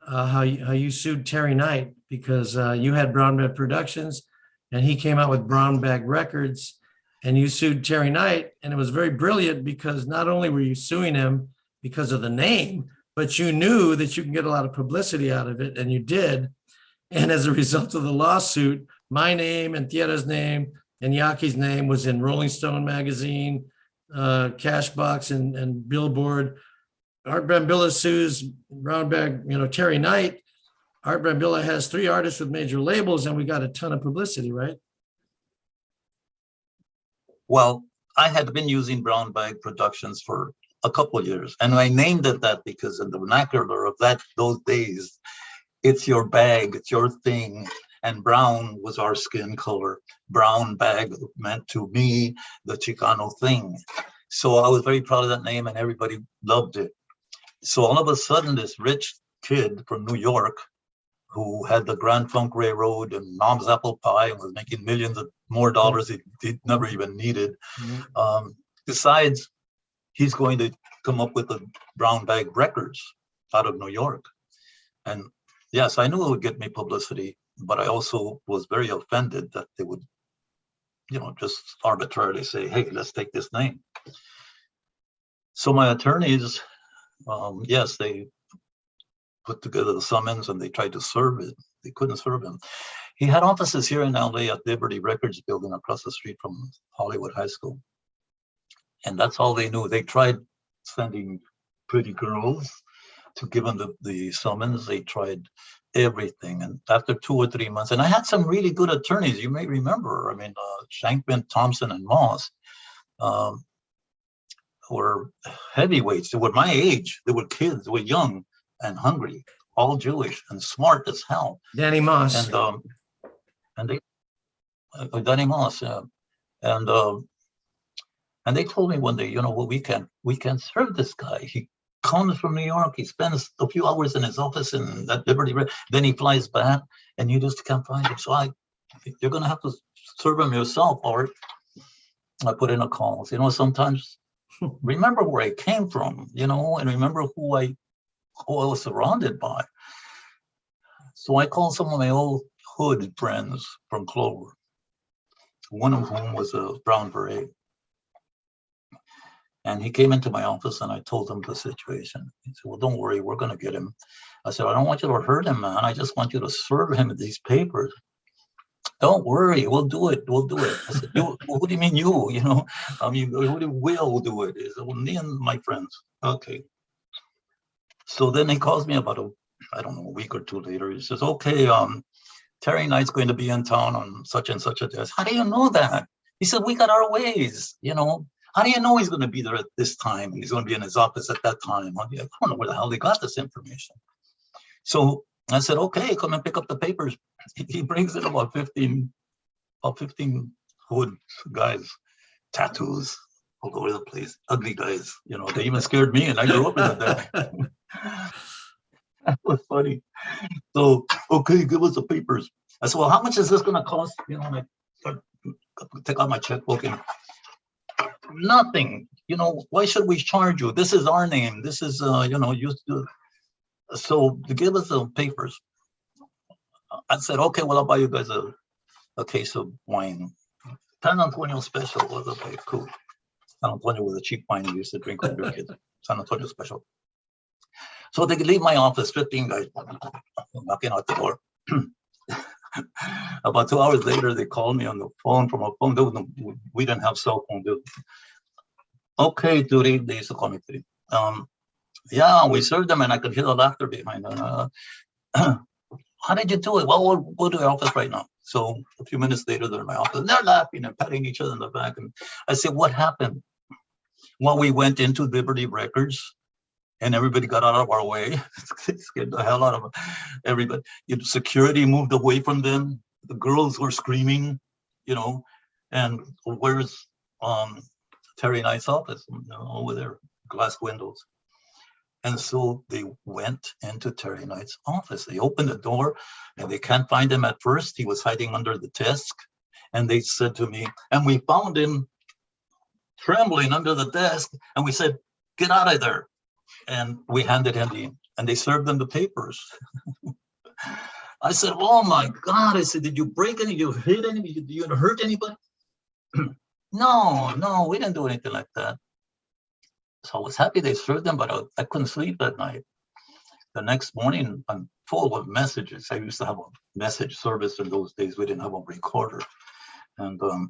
how you sued Terry Knight because you had Brown Bag Productions and he came out with Brown Bag Records and you sued Terry Knight. And it was very brilliant because not only were you suing him because of the name, but you knew that you can get a lot of publicity out of it, and you did. And as a result of the lawsuit, my name and Tierra's name and Yaqui's name was in Rolling Stone magazine, Cashbox, and Billboard. Art Brambila sues Brown Bag, Terry Knight. Art Brambila has 3 artists with major labels, and we got a ton of publicity, right? Well, I had been using Brown Bag Productions for a couple of years, and I named it that because in the vernacular of those days, it's your bag, it's your thing. And brown was our skin color. Brown bag meant to me the Chicano thing. So I was very proud of that name and everybody loved it. So all of a sudden, this rich kid from New York who had the Grand Funk Railroad and Mom's Apple Pie and was making millions of more dollars he never even needed, decides he's going to come up with the Brown Bag Records out of New York. And yes, I knew it would get me publicity, but I also was very offended that they would, just arbitrarily say, hey, let's take this name. So my attorneys, yes, they put together the summons and they tried to serve it. They couldn't serve him. He had offices here in L.A. at Liberty Records building across the street from Hollywood High School. And that's all they knew. They tried sending pretty girls to give them the summons. They tried everything. And after 2 or 3 months, and I had some really good attorneys, you may remember. I mean, Shankman, Thompson, and Moss were heavyweights. They were my age. They were kids. They were young and hungry, all Jewish and smart as hell. Danny Moss. And they, Danny Moss, yeah. And they told me one day, we can't serve this guy. He comes from New York. He spends a few hours in his office in that Liberty. Then he flies back, and you just can't find him. So you're going to have to serve him yourself, Art. I put in a call. Sometimes remember where I came from, and remember who I was surrounded by. So I called some of my old hood friends from Clover, one of whom was a Brown Beret. And he came into my office and I told him the situation. He said, well, don't worry, we're going to get him. I said, I don't want you to hurt him, man. I just want you to serve him these papers. Don't worry, we'll do it. We'll do it. I said, what do you mean you? We'll do it. He said, well, me and my friends. Okay. So then he calls me about a week or 2 later. He says, okay, Terry Knight's going to be in town on such and such a day. How do you know that? He said, we got our ways, How do you know he's going to be there at this time? He's going to be in his office at that time. I don't know where the hell they got this information. So I said, okay, come and pick up the papers. He brings in about 15 hood guys, tattoos all over the place, ugly guys. They even scared me, and I grew up in the day. That was funny. So, okay, give us the papers. I said, well, how much is this going to cost? And I take out my checkbook and nothing. Why should we charge you? This is our name. This is, used to. So to give us the papers, I said, okay, well, I'll buy you guys a case of wine. San Antonio Special was okay, cool. San Antonio was a cheap wine you used to drink when you were kids. San Antonio Special. So they could leave my office, 15 guys knocking out the door. About 2 hours later, they called me on the phone from a phone. We didn't have cell phone. Okay, Turi, they used to call me Turi. Yeah, we served them, and I could hear the laughter behind them. How did you do it? Well, we'll go to the office right now. So a few minutes later, they're in my office. They're laughing and patting each other in the back. And I said, what happened? Well, we went into Liberty Records, and everybody got out of our way. It scared the hell out of everybody. Security moved away from them. The girls were screaming, and where's Terry Knight's office, over there, glass windows. And so they went into Terry Knight's office. They opened the door and they can't find him at first. He was hiding under the desk. And they said to me, and we found him trembling under the desk. And we said, get out of there. And we handed him and they served him the papers. I said, oh my God. I said, did you break any, you hit anybody, did you hurt anybody? No, we didn't do anything like that. So I was happy they served them, but I couldn't sleep that night. The next morning, I'm full of messages. I used to have a message service in those days. We didn't have a recorder. And the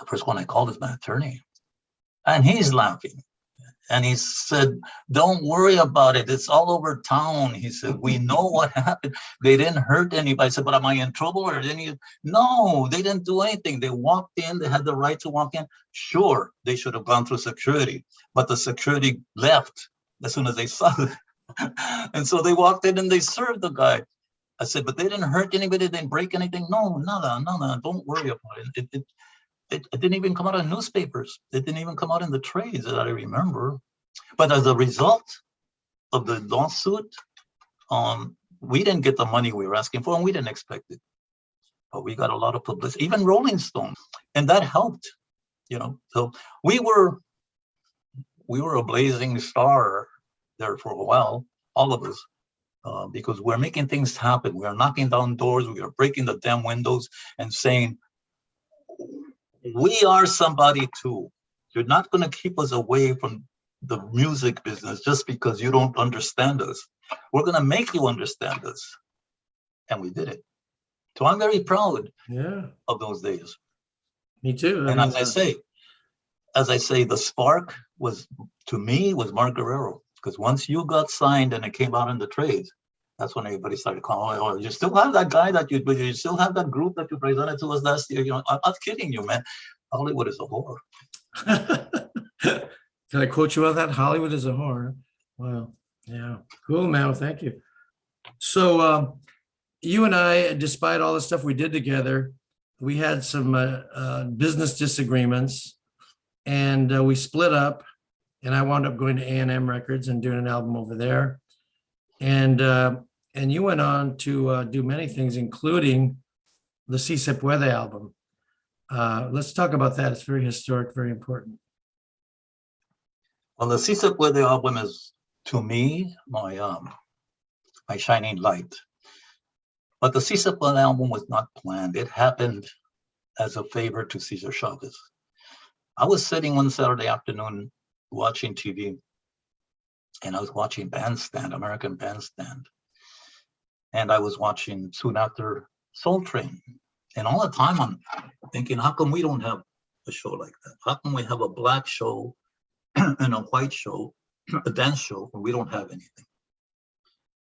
first one I called is my attorney. And he's laughing. And he said, don't worry about it. It's all over town. He said, we know what happened. They didn't hurt anybody. I said, but am I in trouble or any? No, they didn't do anything. They walked in. They had the right to walk in. Sure, they should have gone through security, but the security left as soon as they saw it. And so they walked in and they served the guy. I said, but they didn't hurt anybody. They didn't break anything. No, nada. Don't worry about it. It didn't even come out in newspapers. It didn't even come out in the trades that I remember. But as a result of the lawsuit, we didn't get the money we were asking for, and we didn't expect it. But we got a lot of publicity, even Rolling Stone, and that helped. So we were a blazing star there for a while, all of us, because we're making things happen. We are knocking down doors. We are breaking the damn windows and saying, we are somebody too. You're not going to keep us away from the music business just because you don't understand us. We're going to make you understand us. And we did it. So I'm very proud of those days. Me too. And as I say, the spark to me was Mark Guerrero. Because once you got signed and it came out in the trades, that's when everybody started calling, oh, you still have that guy you still have that group that you presented to us last year. I'm not kidding you, man. Hollywood is a whore. Can I quote you on that? Hollywood is a whore. Wow. Yeah. Cool, man. Thank you. So you and I, despite all the stuff we did together, we had some business disagreements, and we split up, and I wound up going to A&M Records and doing an album over there. And you went on to do many things, including the Si Se Puede album. Let's talk about that. It's very historic, very important. Well, the Si Se Puede album is, to me, my shining light. But the Si Se Puede album was not planned. It happened as a favor to Cesar Chavez. I was sitting one Saturday afternoon watching TV, and I was watching Bandstand, American Bandstand. And I was watching soon after Soul Train. And all the time I'm thinking, how come we don't have a show like that? How come we have a black show and a white show, a dance show, and we don't have anything?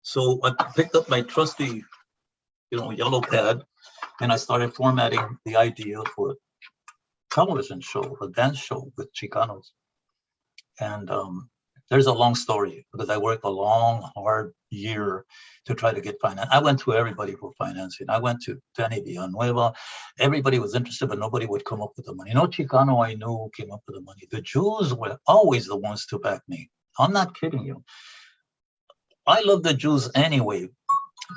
So I picked up my trusty, yellow pad, and I started formatting the idea for a television show, a dance show with Chicanos. And there's a long story because I worked a long, hard year to try to get finance. I went to everybody for financing. I went to Danny Villanueva. Everybody was interested, but nobody would come up with the money. No Chicano I knew came up with the money. The Jews were always the ones to back me. I'm not kidding you. I love the Jews anyway,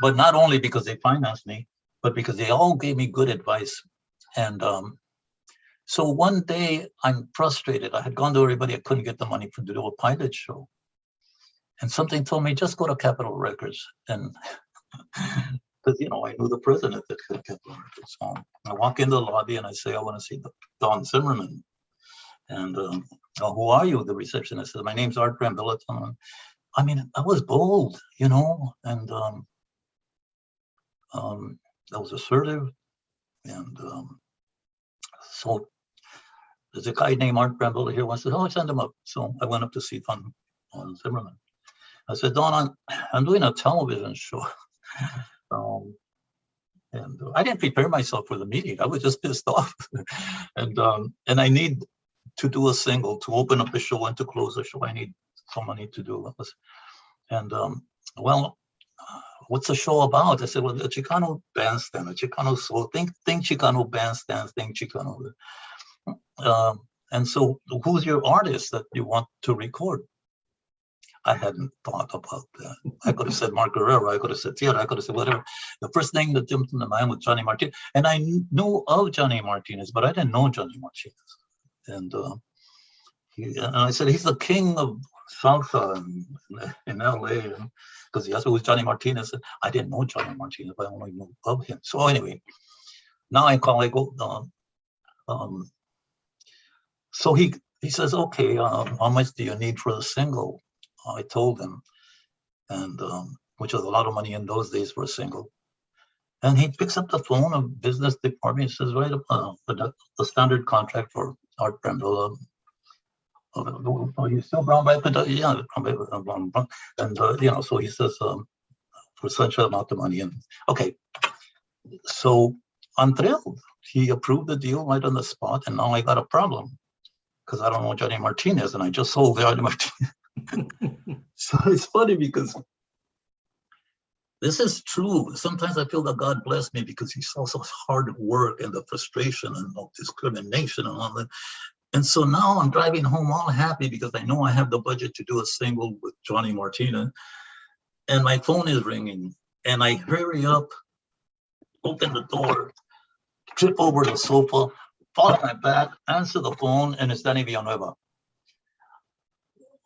but not only because they financed me, but because they all gave me good advice. And so one day I'm frustrated. I had gone to everybody. I couldn't get the money to do a pilot show. And something told me, just go to Capitol Records. And because, I knew the president at Capitol Records. So I walk into the lobby and I say, I want to see Don Zimmerman. And who are you? The receptionist says, my name's Art Brambila. I mean, I was bold, and I was assertive. And so there's a guy named Mark Brambila here wants to, send him up. So I went up to see Don Zimmerman. I said, Don, I'm doing a television show. And I didn't prepare myself for the meeting. I was just pissed off. And I need to do a single to open up the show and to close the show. I need some money to do this. And what's the show about? I said, well, the Chicano bandstand, a Chicano soul. Think Chicano bandstand, think Chicano. And so who's your artist that you want to record? I hadn't thought about that. I could have said Mark Guerrero, I could have said Tierra, I could have said whatever. The first thing that jumped in my mind was Johnny Martinez. And I knew of Johnny Martinez, but I didn't know Johnny Martinez. And I said, he's the king of salsa in L.A. Because he asked me who's Johnny Martinez. I didn't know Johnny Martinez, but I only knew of him. So anyway, now I go, so he says, okay, how much do you need for the single? I told him, and which was a lot of money in those days for a single. And he picks up the phone of business department. He says, right up the standard contract for Art Brambila. Oh, you still brown by yeah, and so he says for such an amount of money. And okay, so I'm thrilled. He approved the deal right on the spot, and now I got a problem because I don't know Johnny Martinez, and I just sold Johnny Martinez. So it's funny because this is true. Sometimes I feel that God blessed me because he saw so hard work and the frustration and discrimination and all that. And so now I'm driving home all happy because I know I have the budget to do a single with Johnny Martinez. And my phone is ringing. And I hurry up, open the door, trip over the sofa, fall on my back, answer the phone, and it's Danny Villanueva.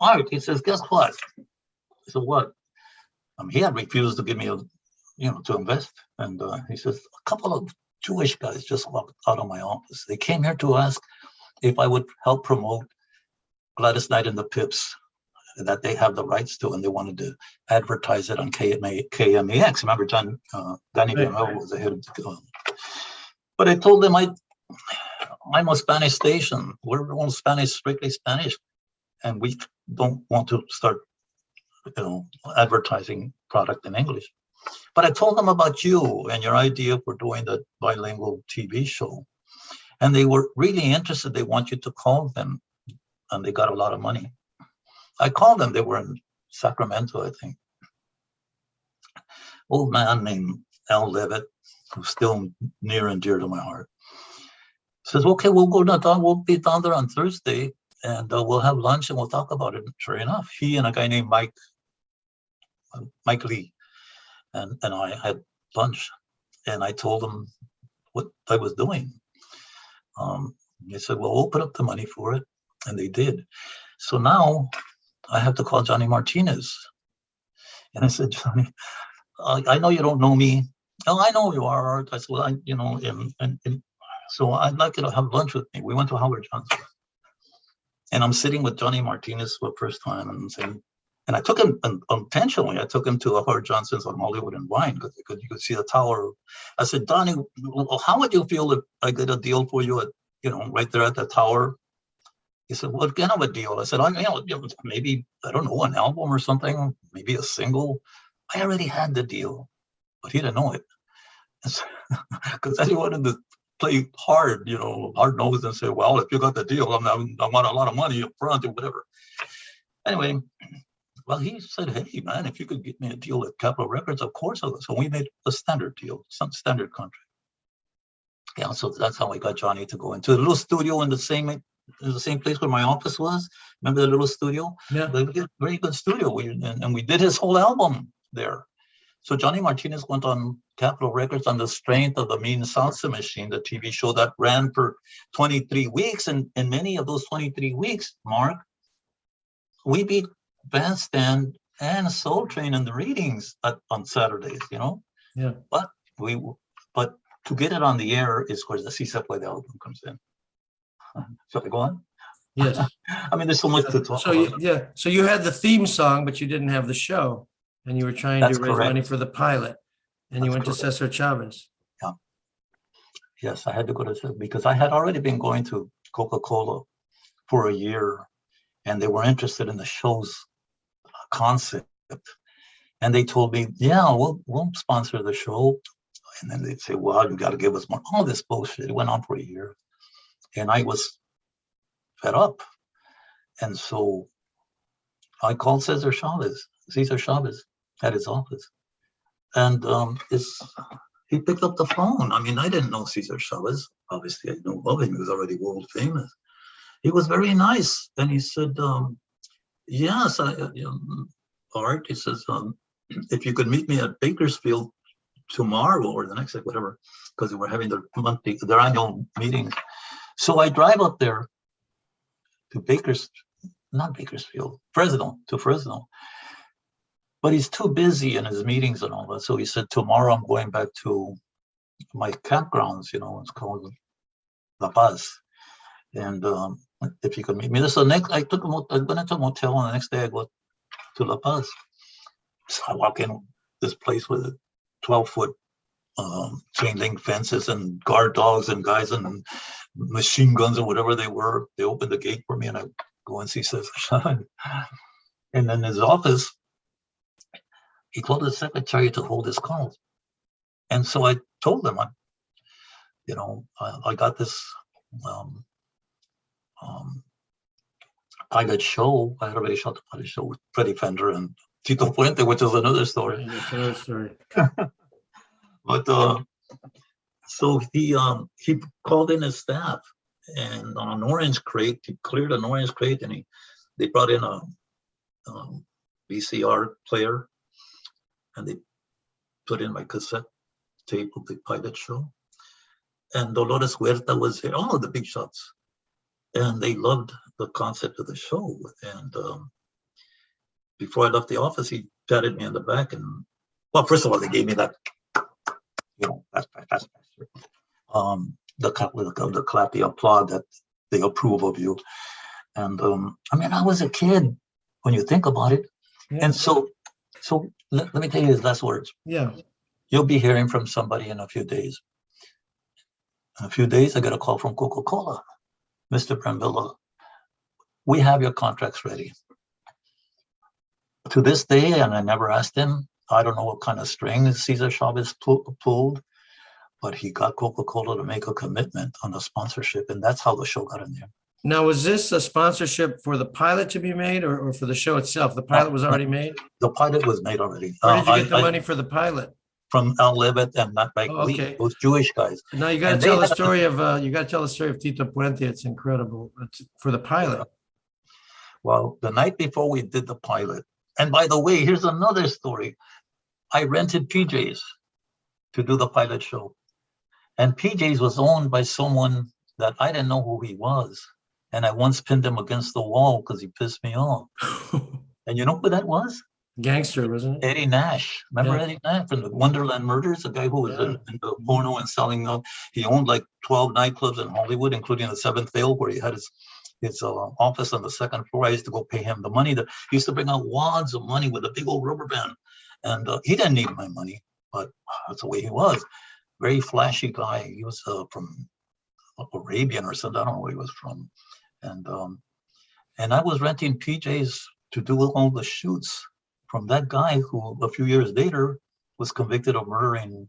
All right, he says, guess what? I said, what? He had refused to give me to invest. And he says, a couple of Jewish guys just walked out of my office. They came here to ask if I would help promote Gladys Knight and the Pips that they have the rights to, and they wanted to advertise it on KMEX. Remember, Danny Villanueva was the head of the but I told them I'm a Spanish station. We're all Spanish, strictly Spanish, and we don't want to start advertising product in English. But I told them about you and your idea for doing the bilingual TV show. And they were really interested. They want you to call them. And they got a lot of money. I called them. They were in Sacramento, I think. Old man named Al Levitt, who's still near and dear to my heart, says, okay, we'll go down. We'll be down there on Thursday. And we'll have lunch and we'll talk about it. Sure enough, he and a guy named Mike Lee and I had lunch. And I told him what I was doing. They said, well, we'll put up the money for it. And they did. So now I have to call Johnny Martinez. And I said, Johnny, I know you don't know me. Oh, I know you are, Art. I said, well, and so I'd like you to have lunch with me. We went to Howard Johnson. And I'm sitting with Johnny Martinez for the first time and saying, and I took him intentionally. I took him to Howard Johnson's on Hollywood and Vine because you could see the tower. I said, Donnie, how would you feel if I get a deal for you at, right there at the tower? He said, what kind of a deal? I said, maybe, I don't know, an album or something, maybe a single. I already had the deal, but he didn't know it. Because I wanted to play hard, hard-nosed and say, well, if you got the deal, I want a lot of money up front or whatever. Anyway, well, he said, hey, man, if you could get me a deal at Capitol Records, of course I would. So we made a standard deal, some standard contract. Yeah, so that's how I got Johnny to go into the little studio in the same place where my office was. Remember the little studio? Yeah. Very good studio. And we did his whole album there. So Johnny Martinez went on Capitol Records on the strength of the Mean Salsa Machine, the TV show that ran for 23 weeks. And in many of those 23 weeks, Mark, we beat Bandstand and Soul Train in the readings on Saturdays, Yeah. But to get it on the air is where the Si Se Puede album comes in. Shall I go on? Yes. I mean, there's so much to talk about. So you had the theme song, but you didn't have the show, and you were trying to raise money for the pilot, and you went to Cesar Chavez. Yeah. Yes, I had to go to because I had already been going to Coca-Cola for a year, and they were interested in the show's concept. And they told me, yeah, we'll sponsor the show. And then they'd say, well, you got to give us more. All this bullshit. It went on for a year. And I was fed up. And so I called Cesar Chavez at his office. And he picked up the phone. I mean, I didn't know Cesar Chavez. Obviously, I knew of him. He was already world famous. he was very nice. And he said, yes, Art, he says, if you could meet me at Bakersfield tomorrow or the next day, whatever, because they were having their annual meetings. So I drive up there to not Bakersfield, Fresno. But he's too busy in his meetings and all that. So he said, tomorrow I'm going back to my campgrounds, it's called La Paz. And if you could meet me. So next, I went into a motel, and the next day I go to La Paz. So I walk in this place with 12-foot chain link fences and guard dogs and guys and machine guns or whatever they were. They opened the gate for me, and I go and see Cesar Chavez. And in his office, he told the secretary to hold his calls. And so I told them, I got this pilot show. I had already shot the pilot show with Freddie Fender and Tito Puente, which is another story. That's another story. But so he called in his staff, and on an orange crate, he cleared an orange crate, and they brought in a VCR player, and they put in my cassette tape of the pilot show. And Dolores Huerta was there, all of the big shots. And they loved the concept of the show. And before I left the office, he patted me on the back. And, well, first of all, they gave me that, that's the clap, the applaud that they approve of you. And I was a kid when you think about it. Yeah. And so let me tell you his last words. Yeah. You'll be hearing from somebody in a few days. In a few days, I got a call from Coca-Cola. Mr. Brambila, we have your contracts ready. To this day, and I never asked him, I don't know what kind of string Cesar Chavez pulled, but he got Coca-Cola to make a commitment on the sponsorship, and that's how the show got in there. Now, was this a sponsorship for the pilot to be made or for the show itself? The pilot was already made? The pilot was made already. Where did you get the money for the pilot? From Al Levitt and not Mike Lee, those Jewish guys. Now you got to tell the story of Tito Puente. It's incredible. It's for the pilot. Well, the night before we did the pilot, and by the way, here's another story. I rented PJ's to do the pilot show, and PJ's was owned by someone that I didn't know who he was, and I once pinned him against the wall because he pissed me off. And you know who that was? Gangster, wasn't it? Eddie Nash. Remember Eddie Nash from the Wonderland Murders? The guy who was in the porno and selling. He owned like 12 nightclubs in Hollywood, including the Seventh Veil, where he had his office on the second floor. I used to go pay him the money. He used to bring out wads of money with a big old rubber band. And he didn't need my money, but that's the way he was. Very flashy guy. He was from Arabian or something. I don't know where he was from. And I was renting PJs to do all the shoots from that guy who a few years later was convicted of murdering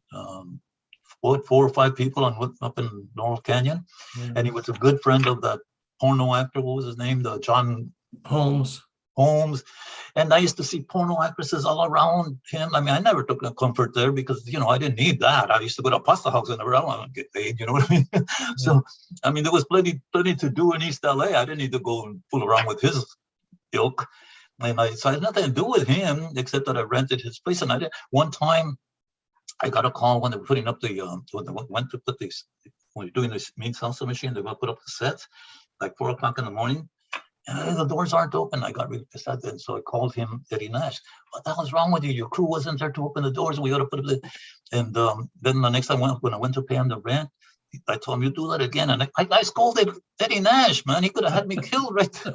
4 or 5 people up in Laurel Canyon. Yeah. And he was a good friend of that porno actor. What was his name? John Holmes. And I used to see porno actresses all around him. I never took no comfort there because, I didn't need that. I used to go to pasta house and I don't want to get paid, you know what I mean? Yeah. So, there was plenty to do in East L.A. I didn't need to go and fool around with his ilk. And so I had nothing to do with him except that I rented his place. And one time I got a call when they were putting up when you're doing this Mean Salsa Machine, they were going to put up the sets like 4 o'clock in the morning. And the doors aren't open. I got really pissed at that. So I called him, Eddie Nash. What the hell's wrong with you? Your crew wasn't there to open the doors. We got to put it. And then the next time when I went to pay him the rent, I told him, you do that again. And I scolded Eddie Nash, man. He could have had me killed right there.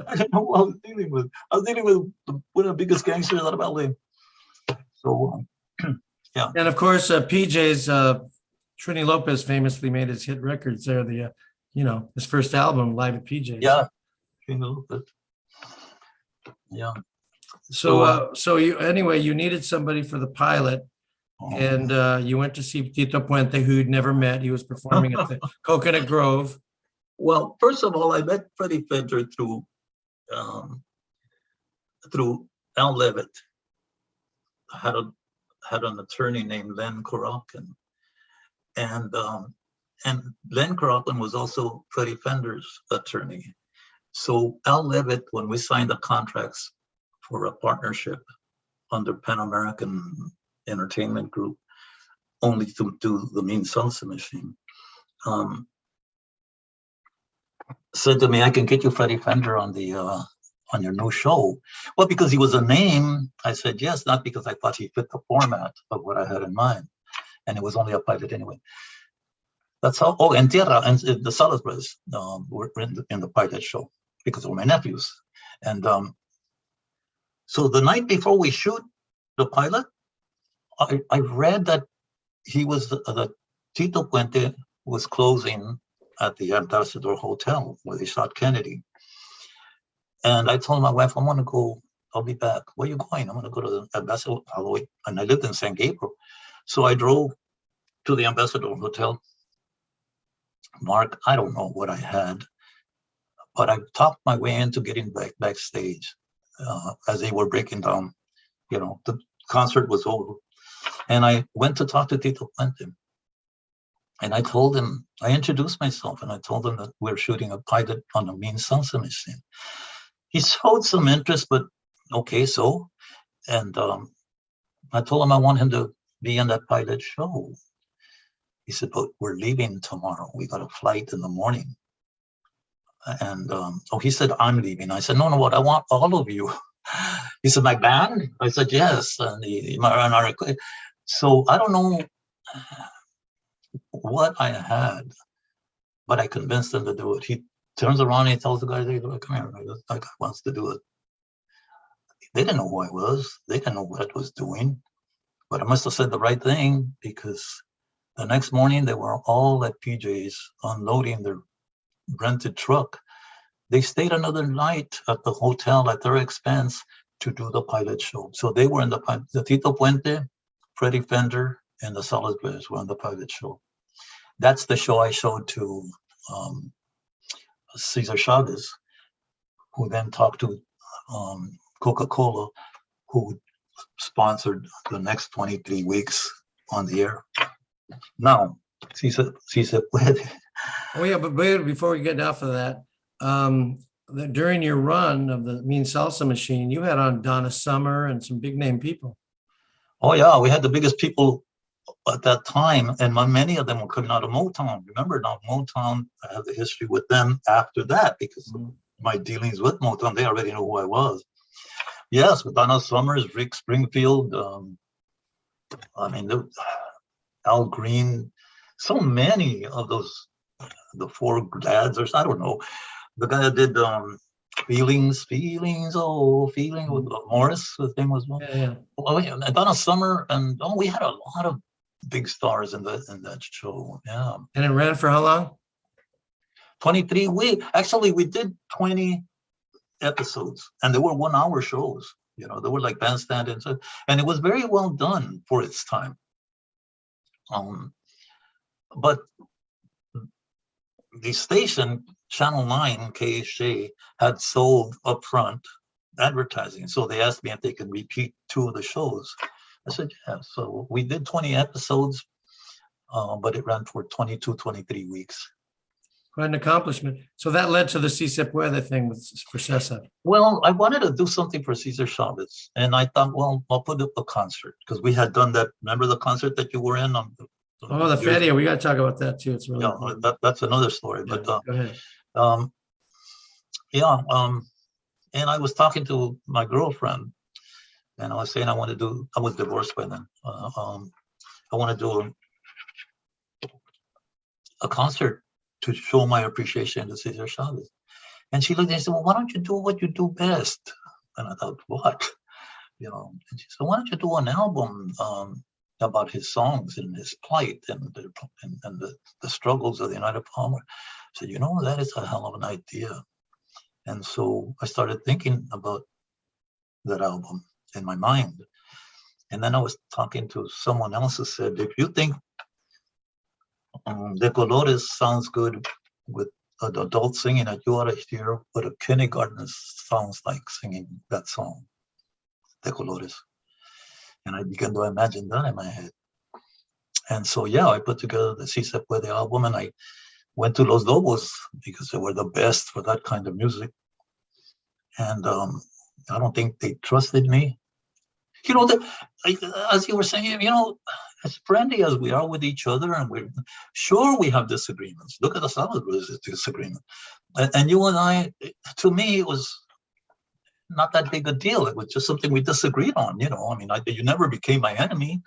I didn't know what I was dealing with. I was dealing with one of the biggest gangsters out of LA. So, yeah. And of course, PJ's, Trini Lopez famously made his hit records there. His first album, Live at PJ's. Yeah. Trini Lopez. Yeah. So you needed somebody for the pilot. And you went to see Tito Puente, who you'd never met. He was performing at the Coconut Grove. Well, first of all, I met Freddie Fender through Al Levitt. I had an attorney named Len Korokin, and And Len Crofton was also Freddie Fender's attorney. So Al Levitt, when we signed the contracts for a partnership under Pan American Entertainment Group, only to do the Mean Salsa Machine, said to me, "I can get you Freddie Fender on the on your new show." Well, because he was a name, I said yes, not because I thought he fit the format of what I had in mind, and it was only a pilot anyway. That's how. Oh, and Tierra and the Salas brothers were in the pilot show because they were my nephews, and so the night before we shoot the pilot, I read that he was the Tito Puente was closing at the Ambassador Hotel where they shot Kennedy. And I told my wife, "I want to go, I'll be back." "Where are you going?" "I'm going to go to the Ambassador." And I lived in San Gabriel. So I drove to the Ambassador Hotel. Mark, I don't know what I had, but I talked my way into getting backstage as they were breaking down. You know, the concert was over. And I went to talk to Tito Puente. And I told him, I introduced myself, and I told him that we're shooting a pilot on the Mean Salsa Machine. He showed some interest, but okay, so. And I told him I want him to be in that pilot show. He said, "But we're leaving tomorrow. We got a flight in the morning." And he said, "I'm leaving." I said, no, what? I want all of you." He said, "My band?" I said, "Yes." And so I don't know what I had, but I convinced him to do it. He turns around and he tells the guy, "Hey, come here, that guy wants to do it." They didn't know who I was. They didn't know what I was doing, but I must have said the right thing, because the next morning they were all at PJ's unloading their rented truck. They stayed another night at the hotel at their expense to do the pilot show. So they were in the Tito Puente, Freddie Fender, and the Salas Brothers were on the pilot show. That's the show I showed to Cesar Chavez, who then talked to Coca-Cola, who sponsored the next 23 weeks on the air. Now, Si Se Puede. Oh yeah, but before we get off of that, during your run of the Mean Salsa Machine, you had on Donna Summer and some big name people. Oh yeah, we had the biggest people at that time, and many of them were coming out of Motown. Remember, now Motown, I have the history with them after that, because of my dealings with Motown. They already knew who I was. Yes, with Donna Summers, Rick Springfield, I mean, Al Green, so many of those, the four lads, or I don't know, the guy that did Feelings, oh, Feeling with Morris, the thing was. Yeah. Oh, yeah, and Donna Summer, and we had a lot of big stars in that show. Yeah. And it ran for how long? 23 weeks. Actually, we did 20 episodes, and they were 1 hour shows. You know, they were like bandstand and so, and it was very well done for its time. But the station, Channel 9, KHJ, had sold upfront advertising. So they asked me if they could repeat 2 of the shows. I said, yeah. So we did 20 episodes, but it ran for 22, 23 weeks. Quite an accomplishment. So that led to the Si Se Puede thing for Cesar. Well, I wanted to do something for Cesar Chavez. And I thought, well, I'll put up a concert, because we had done that. Remember the concert that you were in? The Feria. We got to talk about that too. It's really that's another story. Yeah, but go ahead. And I was talking to my girlfriend, and I was saying I was divorced by then. I want to do a concert to show my appreciation to Cesar Chavez. And she looked at me and said, "Well, why don't you do what you do best?" And I thought, what? You know, and she said, "Why don't you do an album about his songs and his plight and the struggles of the United Farmer?" I said, "You know, that is a hell of an idea." And so I started thinking about that album in my mind. And then I was talking to someone else who said, if you think De Colores sounds good with an adult singing it, you ought to hear what a kindergartner sounds like singing that song, De Colores. And I began to imagine that in my head. And so, yeah, I put together the Si Se Puede album, and I went to Los Lobos because they were the best for that kind of music. And I don't think they trusted me. You know, as you were saying, you know, as friendly as we are with each other, and we're sure we have disagreements. Look at the Salad Brothers' disagreement. And you and I, to me, it was not that big a deal. It was just something we disagreed on, you know. I mean, you never became my enemy,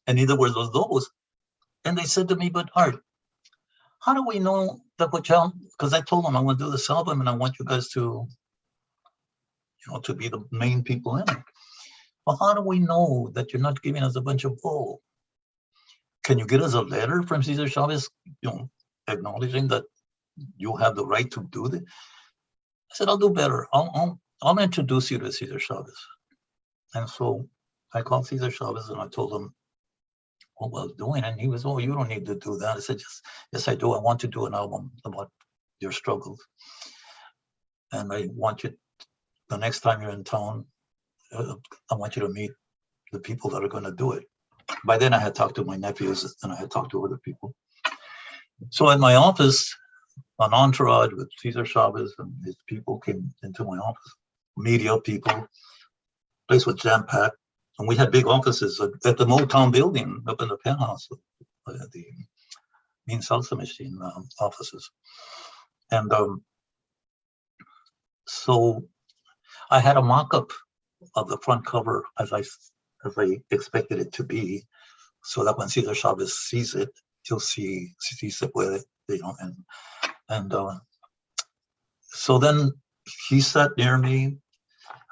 and neither were those. And they said to me, but Art, how do we know that what y'all, because I told them I want to do this album and I want you guys to, you know, to be the main people in it. Well, how do we know that you're not giving us a bunch of bull? Can you get us a letter from Cesar Chavez, you know, acknowledging that you have the right to do this? I said, I'll do better. I'll introduce you to Cesar Chavez. And so I called Cesar Chavez and I told him what I was doing. And he was, oh, you don't need to do that. I said, yes, I do. I want to do an album about your struggles. And I want you, the next time you're in town, I want you to meet the people that are going to do it. By then I had talked to my nephews and I had talked to other people. So at my office, an entourage with Cesar Chavez and his people came into my office, media people, place was jam-packed. And we had big offices at the Motown building up in the penthouse, at the Mean Salsa Machine offices. And so I had a mock-up of the front cover as I expected it to be, so that when Cesar Chavez sees it, he'll see Si Se Puede, you know, and so then he sat near me.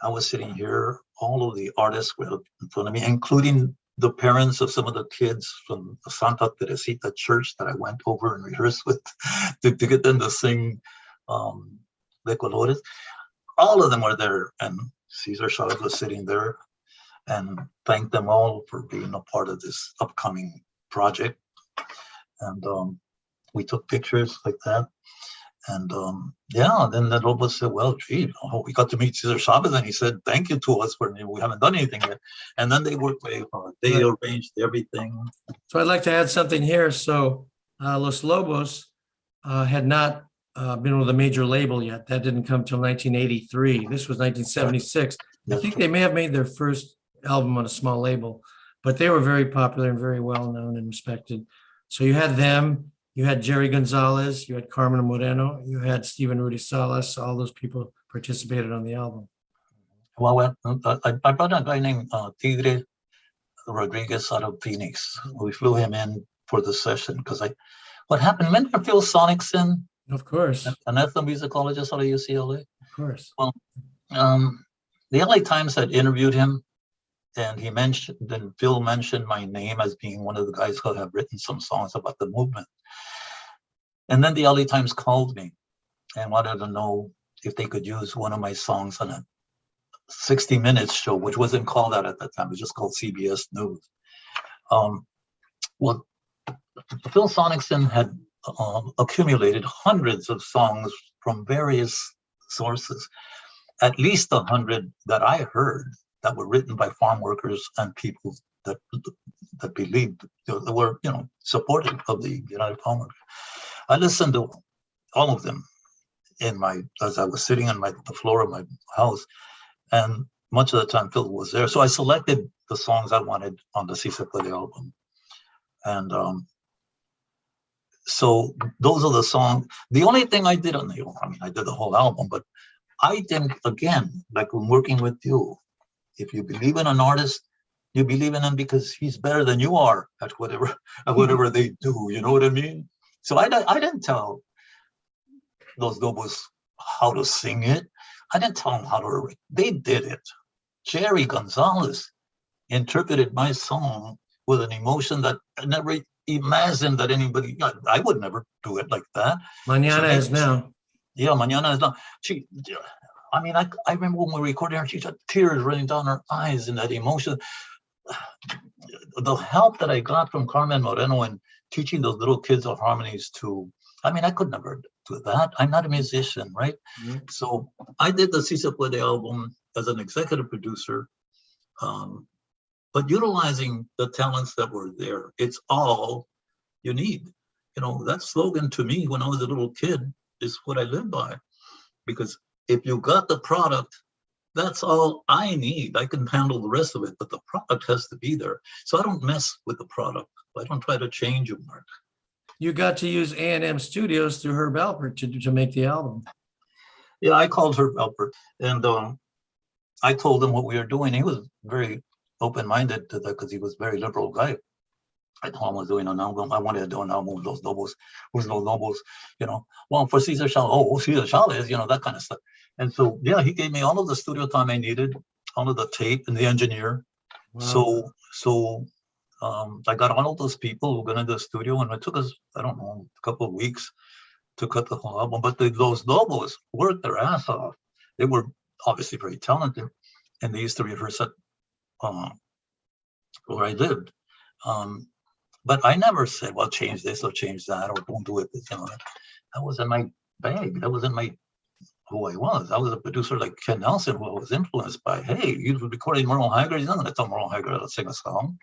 I was sitting here. All of the artists were in front of me, including the parents of some of the kids from the Santa Teresita church that I went over and rehearsed with to get them to sing De Colores. All of them were there, and Cesar Chavez was sitting there, and thanked them all for being a part of this upcoming project. And we took pictures like that. And yeah, then the Lobo said, well, gee, we got to meet Cesar Chavez, and he said, thank you to us for, we haven't done anything yet. And then they worked very hard. They arranged everything. So I'd like to add something here. So Los Lobos had not been with a major label yet. That didn't come till 1983. This was 1976. I think they may have made their first album on a small label, but they were very popular and very well known and respected. So you had them, you had Jerry Gonzalez, you had Carmen Moreno, you had Steven Rudy Salas. All those people participated on the album. Well, I brought a guy named Tigre Rodriguez out of Phoenix. We flew him in for the session because what happened, remember Phil Sonicson? Of course. An ethnomusicologist out of UCLA? Of course. Well, the LA Times had interviewed him, and Phil mentioned my name as being one of the guys who have written some songs about the movement. And then the LA Times called me and wanted to know if they could use one of my songs on a 60 Minutes show, which wasn't called that at that time. It was just called CBS News. Well, Phil Sonicson had accumulated hundreds of songs from various sources, at least 100 that I heard that were written by farm workers and people that believed, that were, you know, supportive of the United Farm Workers. I listened to all of them as I was sitting on the floor of my house, and much of the time Phil was there. So I selected the songs I wanted on the Si Se Puede album. And so those are the songs. The only thing I did I did the whole album, but I think, again, like when working with you, if you believe in an artist, you believe in him because he's better than you are at whatever they do. You know what I mean? So I didn't tell those Lobos how to sing it. I didn't tell them how to. They did it. Jerry Gonzalez interpreted my song with an emotion that I never imagined that anybody. I would never do it like that. Mañana is now. Yeah, mañana is now. I remember when we were recording her, she had tears running down her eyes in that emotion. The help that I got from Carmen Moreno and teaching those little kids the harmonies I could never do that. I'm not a musician, right? Mm-hmm. So I did the Si Se Puede album as an executive producer. but utilizing the talents that were there. It's all you need. That slogan to me when I was a little kid is what I live by, because if you got the product, that's all I need. I can handle the rest of it, but the product has to be there. So I don't mess with the product. I don't try to change it, Mark. You got to use A&M Studios through Herb Alpert to make the album. Yeah, I called Herb Alpert, and I told him what we were doing. He was very open-minded to that because he was a very liberal guy. I told him I was doing an album. I wanted to do an album with Los Lobos. Who's Los Lobos? Well, for Cesar Chavez, Cesar Chavez, that kind of stuff. And so, yeah, he gave me all of the studio time I needed, all of the tape and the engineer. Wow. So I got all of those people who got into the studio, and it took us, I don't know, a couple of weeks to cut the whole album. But Los Lobos worked their ass off. They were obviously very talented, and they used to rehearse at where I lived. But I never said, well, change this or change that, or don't do it. That wasn't my bag. That wasn't who I was. I was a producer like Ken Nelson, who I was influenced by. Hey, you were recording Merle Haggard. You're not going to tell Merle Haggard how to sing a song,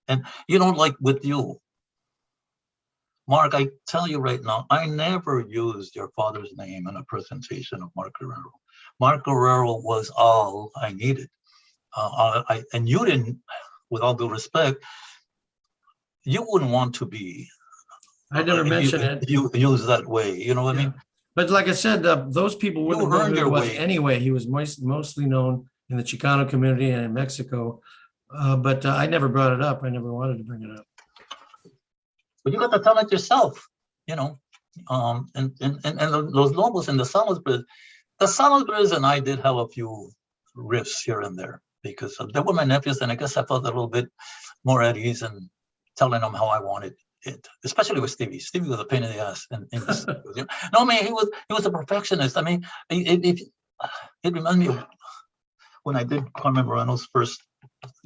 And like with you, Mark, I tell you right now, I never used your father's name in a presentation of Mark Guerrero. Mark Guerrero was all I needed. And you didn't, with all due respect, you wouldn't want to be. I never mentioned it. You use that way, you know what I mean? But like I said, those people wouldn't know who he was anyway. He was mostly known in the Chicano community and in Mexico. But I never brought it up. I never wanted to bring it up. But you got to tell it yourself, and Los Lobos and the Salas Brothers. The Salas Brothers and I did have a few riffs here and there because they were my nephews, and I guess I felt a little bit more at ease in telling them how I wanted it, especially with Stevie. Stevie was a pain in the ass in the studios. No, I mean, he was a perfectionist. I mean, it reminds me of when I did Carmen Moreno's first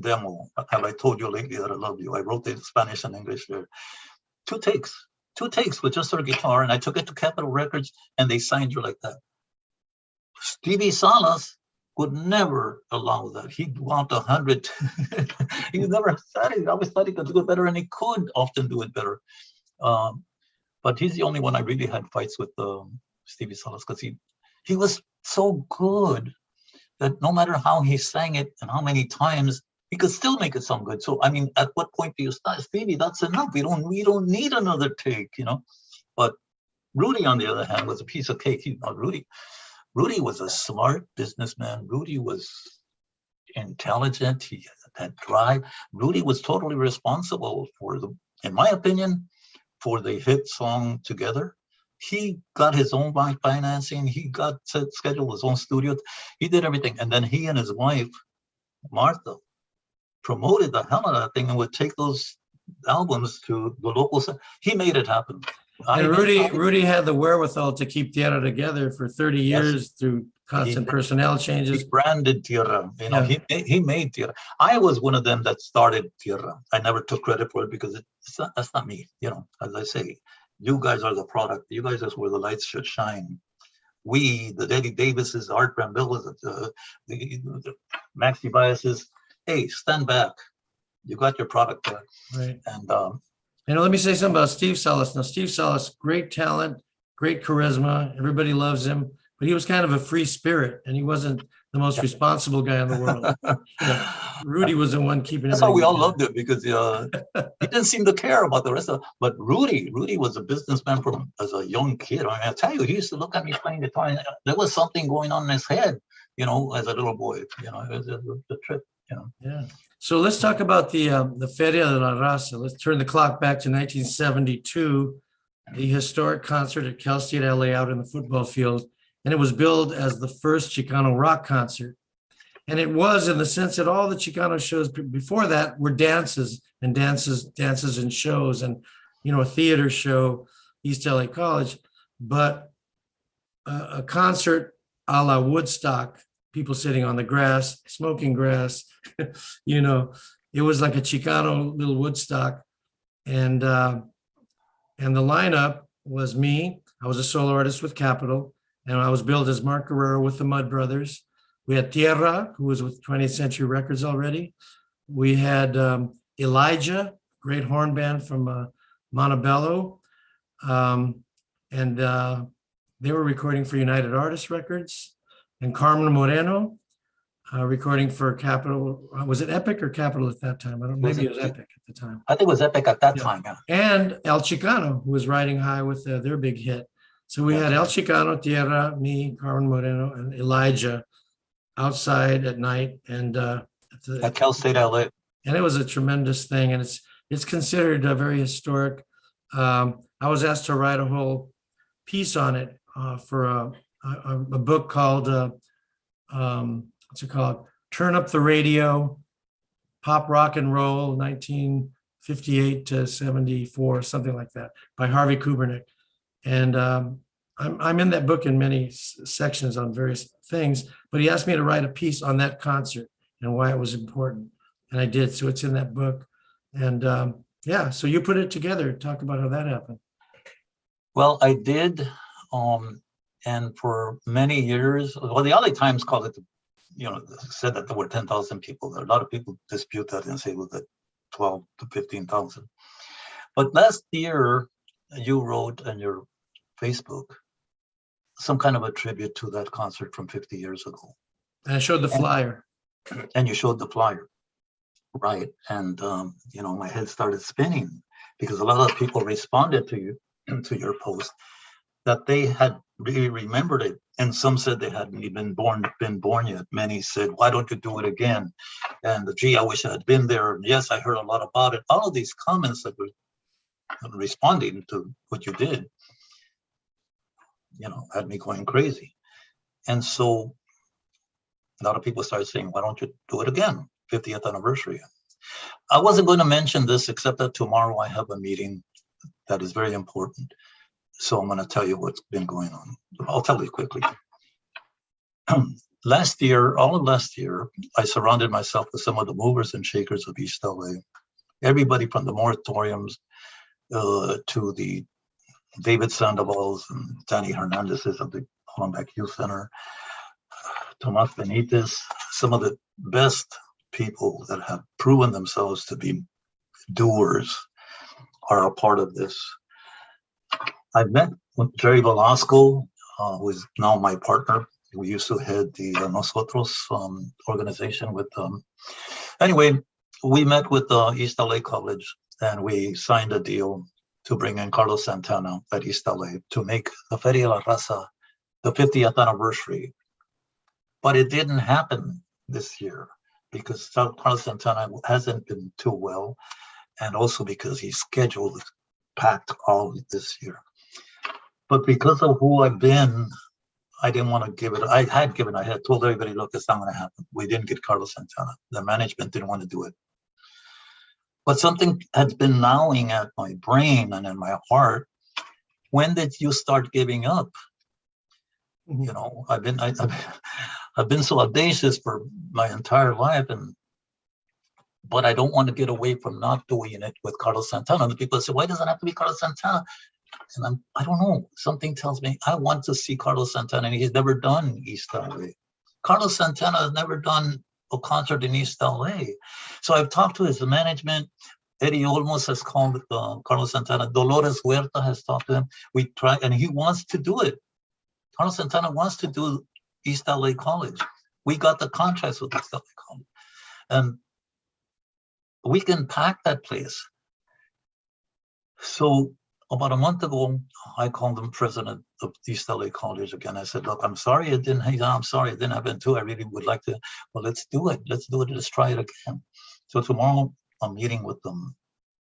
demo. Have I told you lately that I love you? I wrote it in Spanish and English there. Two takes with just her guitar, and I took it to Capitol Records, and they signed her like that. Stevie Salas would never allow that. He'd want 100. He never said it. He always thought he could do it better, and he could often do it better. But he's the only one I really had fights with, Stevie Salas, because he was so good that no matter how he sang it and how many times, he could still make it sound good. So I mean, at what point do you start? Stevie, that's enough. We don't need another take, But Rudy, on the other hand, was a piece of cake. Rudy was a smart businessman. Rudy was intelligent. He had drive. Rudy was totally responsible for in my opinion, for the hit song Together. He got his own financing. He got scheduled his own studio. He did everything. And then he and his wife, Martha, promoted the hell out of that thing and would take those albums to the local. He made it happen. And Rudy had the wherewithal to keep Tierra together for 30 years through constant personnel changes. He branded Tierra. He made Tierra. I was one of them that started Tierra. I never took credit for it because that's not me. As I say, you guys are the product. You guys are where the lights should shine. We, the Eddie Davises, Art Brambila, the Maxi Biases. Hey, stand back. You got your product there. Right. And let me say something about Steve Salas. Now, Steve Salas, great talent, great charisma. Everybody loves him, but he was kind of a free spirit, and he wasn't the most responsible guy in the world. Rudy was the one keeping. That's why we all loved it, because he didn't seem to care about the rest of it. But Rudy was a businessman as a young kid. I tell you, he used to look at me playing guitar, and there was something going on in his head, as a little boy. It was the trip. Yeah. So let's talk about the Feria de la Raza. Let's turn the clock back to 1972, the historic concert at Cal State L.A. out in the football field. And it was billed as the first Chicano Rock Concert. And it was, in the sense that all the Chicano shows before that were dances and shows, and, a theater show, East L.A. College. But a concert a la Woodstock, people sitting on the grass, smoking grass, it was like a Chicano little Woodstock. And the lineup was me. I was a solo artist with Capitol, and I was billed as Mark Guerrero with the Mud Brothers. We had Tierra, who was with 20th Century Records already. We had Elijah, great horn band from Montebello. And they were recording for United Artists Records. And Carmen Moreno, recording for Capitol. Was it Epic or Capitol at that time? I don't know. Maybe it was Epic at the time. I think it was Epic at that Yeah. time, yeah. And El Chicano, who was riding high with their big hit. So we had El Chicano, Tierra, me, Carmen Moreno, and Elijah outside at night. And At Cal State L.A. And it was a tremendous thing. And it's considered very historic. I was asked to write a whole piece on it for a book called, what's it called? Turn Up the Radio, Pop Rock and Roll, 1958 to 74, something like that, by Harvey Kubernick. And I'm in that book in many sections on various things, but he asked me to write a piece on that concert and why it was important. And I did, so it's in that book. And yeah, so you put it together, talk about how that happened. Well, I did, and for many years, well, the LA Times called it, said that there were 10,000 people there. A lot of people dispute that and say it was at 12 to 15,000. But last year, you wrote on your Facebook some kind of a tribute to that concert from 50 years ago. And I showed the flyer. And you showed the flyer, right? And, my head started spinning because a lot of people responded to you, to your post, that they had really remembered it. And some said they hadn't even been born yet. Many said, why don't you do it again? And gee, I wish I had been there. And yes, I heard a lot about it. All of these comments that were responding to what you did, had me going crazy. And so a lot of people started saying, why don't you do it again? 50th anniversary. I wasn't going to mention this, except that tomorrow I have a meeting that is very important. So I'm going to tell you what's been going on. I'll tell you quickly. Last year, all of last year, I surrounded myself with some of the movers and shakers of East L.A. Everybody from the moratoriums to the David Sandovals and Danny Hernandez's of the Hollenbeck Youth Center, Tomas Benitez, some of the best people that have proven themselves to be doers are a part of this. I've met with Jerry Velasco, who is now my partner. We used to head the Nosotros organization with them. Anyway, we met with East LA College and we signed a deal to bring in Carlos Santana at East LA to make the Feria La Raza the 50th anniversary. But it didn't happen this year because Carlos Santana hasn't been too well, and also because his schedule is packed all this year. But because of who I've been, I didn't want to give it. I had told everybody, look, it's not going to happen. We didn't get Carlos Santana. The management didn't want to do it. But something has been gnawing at my brain and in my heart. When did you start giving up? I've been so audacious for my entire life, but I don't want to get away from not doing it with Carlos Santana. And the people say, why does it have to be Carlos Santana? And I don't know. Something tells me I want to see Carlos Santana, and he's never done East LA. Carlos Santana has nenever done a concert in East LA. So I've talked to his management. Eddie Olmos has called Carlos Santana. Dolores Huerta has talked to him. We try, and he wants to do it. Carlos Santana wants to do East LA College. We got the contracts with East LA College. And we can pack that place. So about a month ago, I called the president of East LA College again. I said, look, I'm sorry it didn't happen too. I really would like to, well, let's do it. Let's try it again. So tomorrow I'm meeting with them.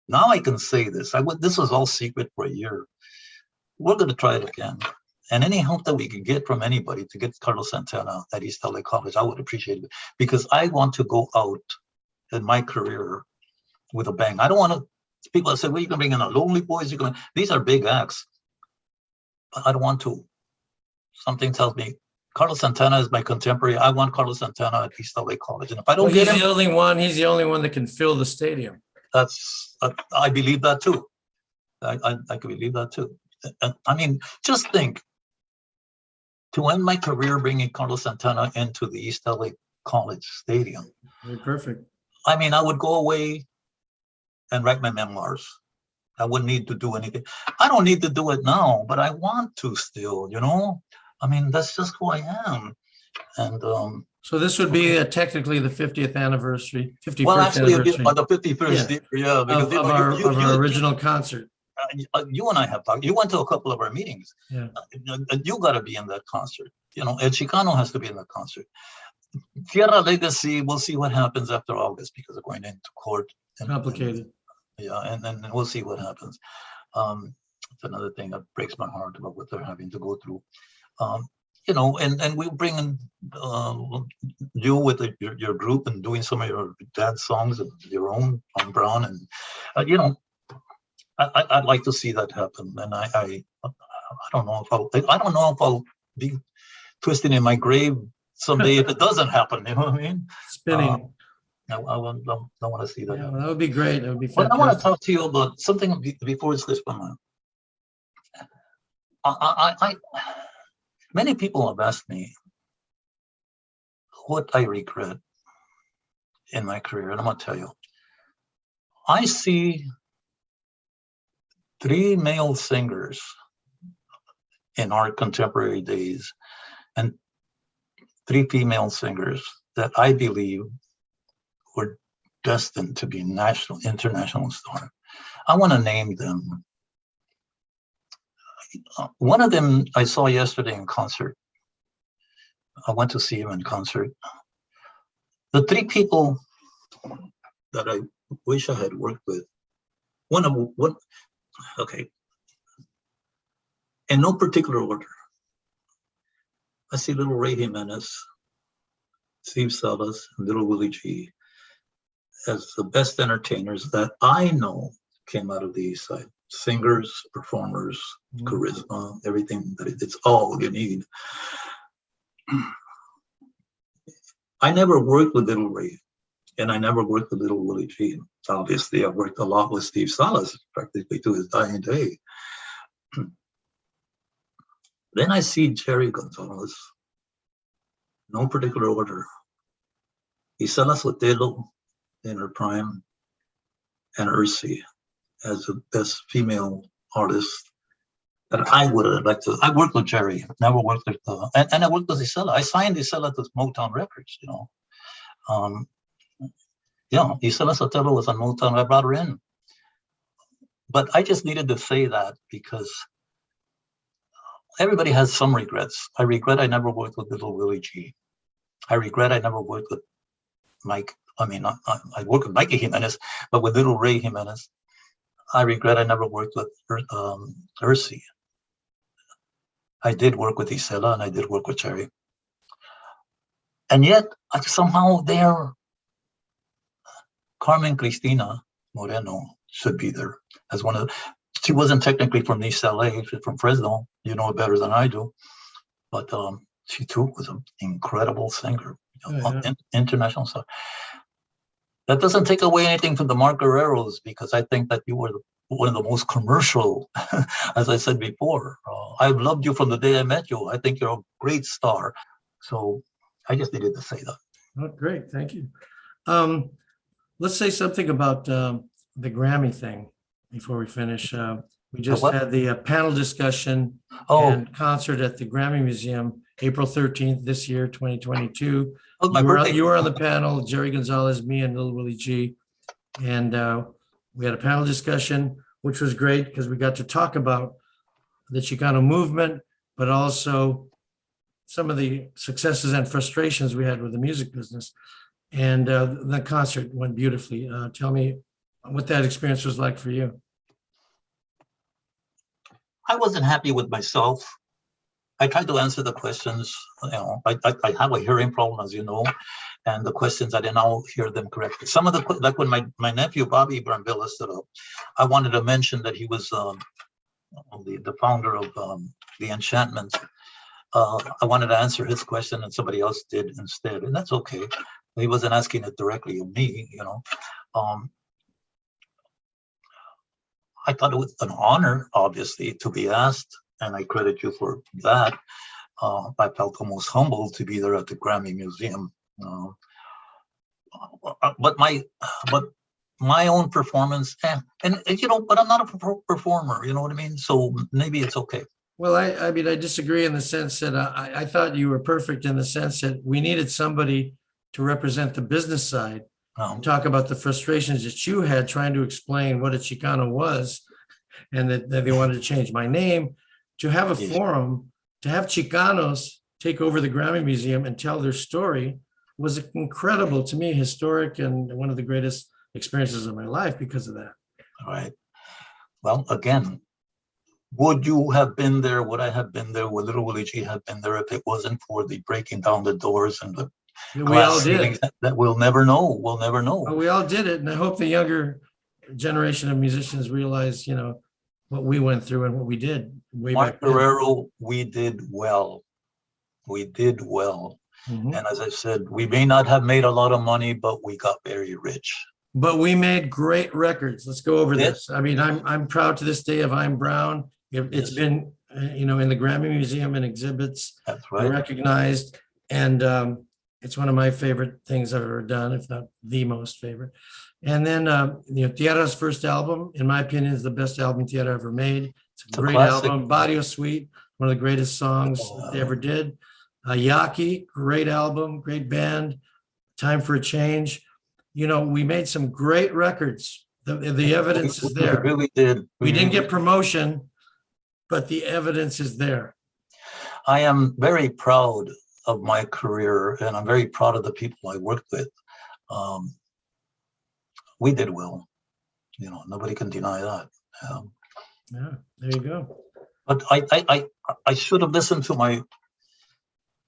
Now I can say this. This was all secret for a year. We're going to try it again. And any help that we could get from anybody to get Carlos Santana at East LA College, I would appreciate it. Because I want to go out in my career with a bang. I don't want to, people have said, well, you can bring in the Lonely Boys. These are big acts. But I don't want to. Something tells me Carlos Santana is my contemporary. I want Carlos Santana at East LA College. And if I don't get him, he's the only one that can fill the stadium. I believe that too. I can believe that too. I mean, just think, to end my career bringing Carlos Santana into the East L.A. College Stadium. Very perfect. I mean, I would go away and write my memoirs. I wouldn't need to do anything. I don't need to do it now, but I want to still, you know? I mean, that's just who I am. And so this would be technically the 50th anniversary, 51st well, actually, anniversary on the 51st year, yeah, because of our original concert. You and I have talked. You went to a couple of our meetings. Yeah. You got to be in that concert. You know, El Chicano has to be in that concert. Tierra Legacy, we'll see what happens after August because they're going into court. Complicated. And then we'll see what happens. It's another thing that breaks my heart about what they're having to go through. You know, and we bring in you with your group and doing some of your dad's songs and your own on Brown, and you know, I'd like to see that happen. And I don't know if I'll be twisting in my grave someday if it doesn't happen. You know what I mean? Spinning. I want to see that. Yeah, happen. well, that would be great. That would be But fantastic. I want to talk to you about something before it slips my mind. I many people have asked me what I regret in my career, and I'm going to tell you. I see 3 male singers in our contemporary days and 3 female singers that I believe were destined to be international stars. I want to name them. One of them I saw yesterday in concert. I went to see him in concert. The 3 people that I wish I had worked with, okay, in no particular order. I see Little Ray Jimenez, Steve Salas, and Little Willie G as the best entertainers that I know came out of the East Side. Singers, performers, charisma, everything that it's all you need. I never worked with Little Ray, and I never worked with Little Willie G. Obviously, I worked a lot with Steve Salas, practically to his dying day. Then I see Jerry Gonzalez, no particular order. Isela Sotelo in her prime, and Ursi as the best female artist that I would have liked to. I worked with Jerry, never worked with, and I worked with Isela. I signed Isela to Motown Records, you know. Yeah, Isela Sotelo was on Motown. I brought her in. But I just needed to say that because everybody has some regrets. I regret I never worked with Little Willie G. I regret I never worked with Mike. I mean, I worked with Mikey Jimenez, but with Little Ray Jimenez. I regret I never worked with Ursi. I did work with Isela and I did work with Jerry. And yet, somehow there, Carmen Cristina Moreno should be there as one of the, she wasn't technically from East L.A., she's from Fresno. You know it better than I do. But she too was an incredible singer, international star. That doesn't take away anything from the Mark Guerreros, because I think that you were one of the most commercial, as I said before. I've loved you from the day I met you. I think you're a great star. So I just needed to say that. Oh, great. Thank you. Let's say something about the Grammy thing before we finish. We just had the panel discussion and concert at the Grammy Museum, April 13th this year, 2022. You were on the panel, Jerry Gonzalez, me, and Little Willie G. And we had a panel discussion, which was great because we got to talk about the Chicano movement, but also some of the successes and frustrations we had with the music business. And the concert went beautifully. Tell me what that experience was like for you. I wasn't happy with myself. I tried to answer the questions. You know, I have a hearing problem, as you know, and the questions I didn't all hear them correctly. Some of the, like when my nephew Bobby Brambila stood up, I wanted to mention that he was the founder of the Enchantments. I wanted to answer his question, and somebody else did instead, and that's okay. He wasn't asking it directly of me, you know. I thought it was an honor, obviously, to be asked, and I credit you for that. I felt almost humbled to be there at the Grammy Museum. But my own performance, and you know, but I'm not a performer. You know what I mean? So maybe it's okay. Well, I mean, I disagree in the sense that I thought you were perfect in the sense that we needed somebody to represent the business side and talk about the frustrations that you had trying to explain what a Chicano was, and that they wanted to change my name, to have a forum, to have Chicanos take over the Grammy Museum and tell their story was incredible to me, historic, and one of the greatest experiences of my life because of that. All right. Well, again, would you have been there? Would I have been there? Would Little Willie G have been there if it wasn't for the breaking down the doors and the glass ceilings that we'll never know? We'll never know. Well, we all did it, and I hope the younger generation of musicians realize, you know, what we went through and what we did way Mark back then. Guerrero, we did well. We did well. Mm-hmm. And as I said, we may not have made a lot of money, but we got very rich. But we made great records. Let's go over this. I mean, I'm proud to this day of I'm Brown. It's been, you know, in the Grammy Museum and exhibits. That's right. Recognized. And it's one of my favorite things I've ever done, if not the most favorite. And then, you know, Tierra's first album, in my opinion, is the best album Tierra ever made. It's a great album. Barrio Suite, one of the greatest songs they ever did. Yaqui, great album, great band. Time for a Change. You know, we made some great records. The evidence is there. We really did. We didn't get promotion, but the evidence is there. I am very proud of my career, and I'm very proud of the people I worked with. We did well. You know, nobody can deny that. Yeah, there you go. But I should have listened to my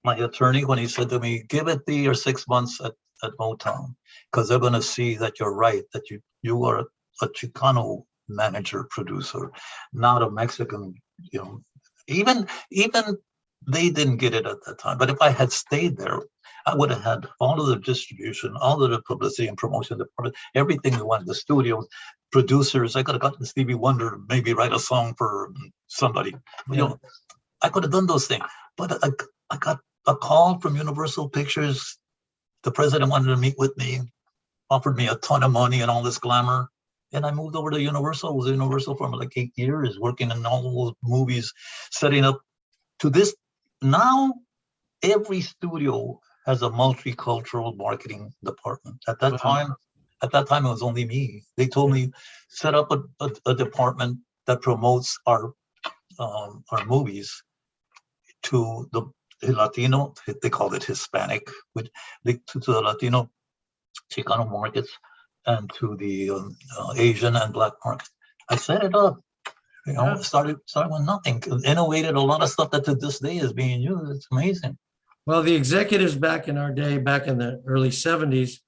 attorney when he said to me, give it 3 or 6 months at Motown, because they're going to see that you're right, that you are a Chicano manager, producer, not a Mexican. You know, even they didn't get it at that time. But if I had stayed there, I would have had all of the distribution, all of the publicity and promotion department, everything we wanted, the studios, producers. I could have gotten Stevie Wonder to maybe write a song for somebody. You know, I could have done those things. But I got a call from Universal Pictures. The president wanted to meet with me, offered me a ton of money and all this glamour. And I moved over to Universal. I was at Universal for like 8 years, working in all those movies, setting up to this. Now, every studio has a multicultural marketing department. At that time, it was only me. They told me, set up a department that promotes our movies to the Latino, they called it Hispanic, to the Latino Chicano markets, and to the Asian and Black market. I set it up. You know, started with nothing, innovated a lot of stuff that to this day is being used. It's amazing. Well, the executives back in our day, back in the early 70s,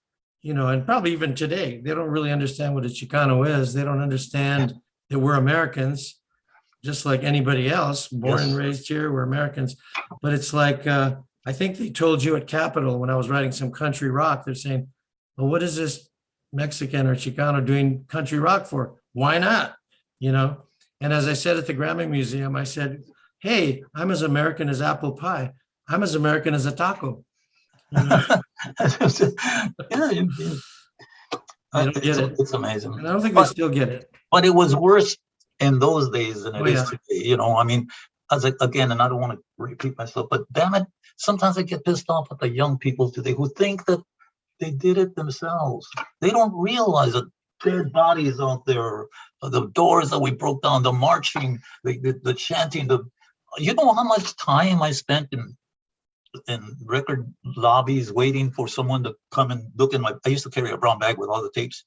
you know, and probably even today, they don't really understand what a Chicano is. They don't understand that we're Americans, just like anybody else, born and raised here, we're Americans. But it's like, I think they told you at Capitol when I was writing some country rock, they're saying, well, what is this Mexican or Chicano doing country rock for? Why not? You know? And as I said at the Grammy Museum, I said, hey, I'm as American as apple pie. I'm as American as a taco. You know? I don't get it. It's amazing. And I don't think they still get it. But it was worse in those days than it is today. You know, I mean, again, and I don't want to repeat myself, but damn it, sometimes I get pissed off at the young people today who think that they did it themselves. They don't realize that dead bodies out there, the doors that we broke down, the marching, the chanting, you know how much time I spent in record lobbies waiting for someone to come and look in I used to carry a brown bag with all the tapes.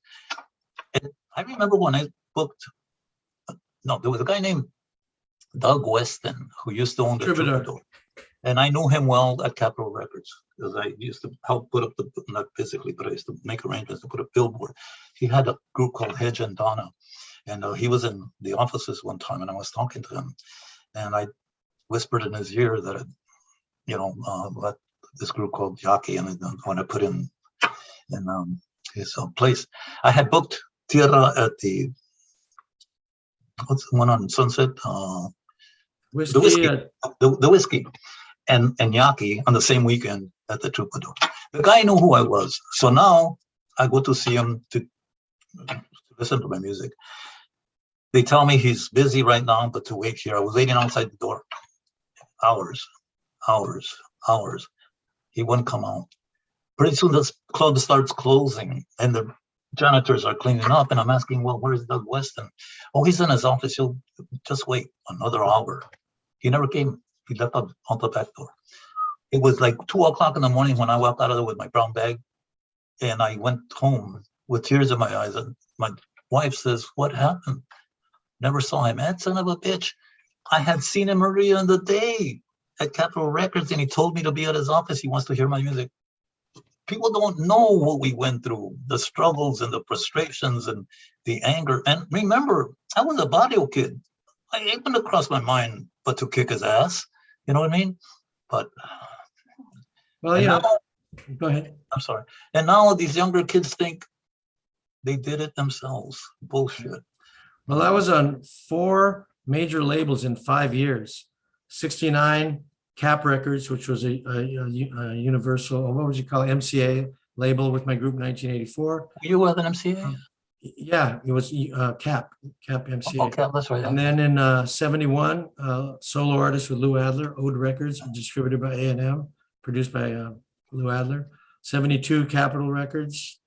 And I remember when I booked, there was a guy named Doug Weston who used to own the Troubadour. And I knew him well at Capitol Records because I used to help put up not physically, but I used to make arrangements to put a billboard. He had a group called Hedge and Donna. And he was in the offices one time and I was talking to him. And I whispered in his ear that, this group called Yaqui, and when I put in his place, I had booked Tierra at what's the one on Sunset? Whiskey. The whiskey. and Yaqui on the same weekend at the Troubadour. The guy knew who I was. So now I go to see him to listen to my music. They tell me he's busy right now, but to wait here. I was waiting outside the door. Hours. He wouldn't come out. Pretty soon the club starts closing and the janitors are cleaning up, and I'm asking, well, where's Doug Weston? Oh, he's in his office. He'll just wait another hour. He never came. He left out on the back door. It was like 2 o'clock in the morning when I walked out of there with my brown bag, and I went home with tears in my eyes. And my wife says, what happened? Never saw him. That son of a bitch. I had seen him earlier in the day at Capitol Records, and he told me to be at his office. He wants to hear my music. People don't know what we went through, the struggles and the frustrations and the anger. And remember, I was a barrio kid. It wouldn't cross my mind but to kick his ass. You know what I mean? But well, now, go ahead. I'm sorry. And now these younger kids think they did it themselves. Bullshit. Well, I was on 4 major labels in 5 years. 69 Cap Records, which was a universal, or what would you call it, MCA label with my group in 1984. You were an MCA? Yeah, it was Cap MCA. Oh, Cap, that's right. And then in 71, solo artist with Lou Adler, Ode Records, distributed by A&M, produced by Lou Adler. 72 Capitol Records,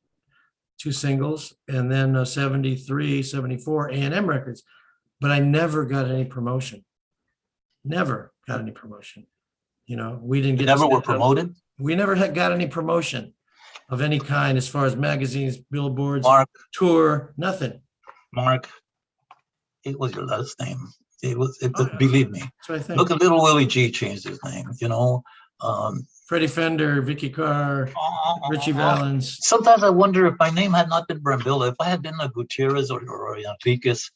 2 singles, and then 73, 74 A&M Records. But I never got any promotion. Never got any promotion. You know, we didn't get. Never were promoted? We never got any promotion of any kind as far as magazines, billboards, Mark, tour, nothing. Mark, it was your last name. Believe me. That's what I think. Look at Little Willie G changed his name, you know. Freddie Fender, Vicky Carr, Richie Valens. Sometimes I wonder if my name had not been Brambila, if I had been a Gutierrez or Enriquez,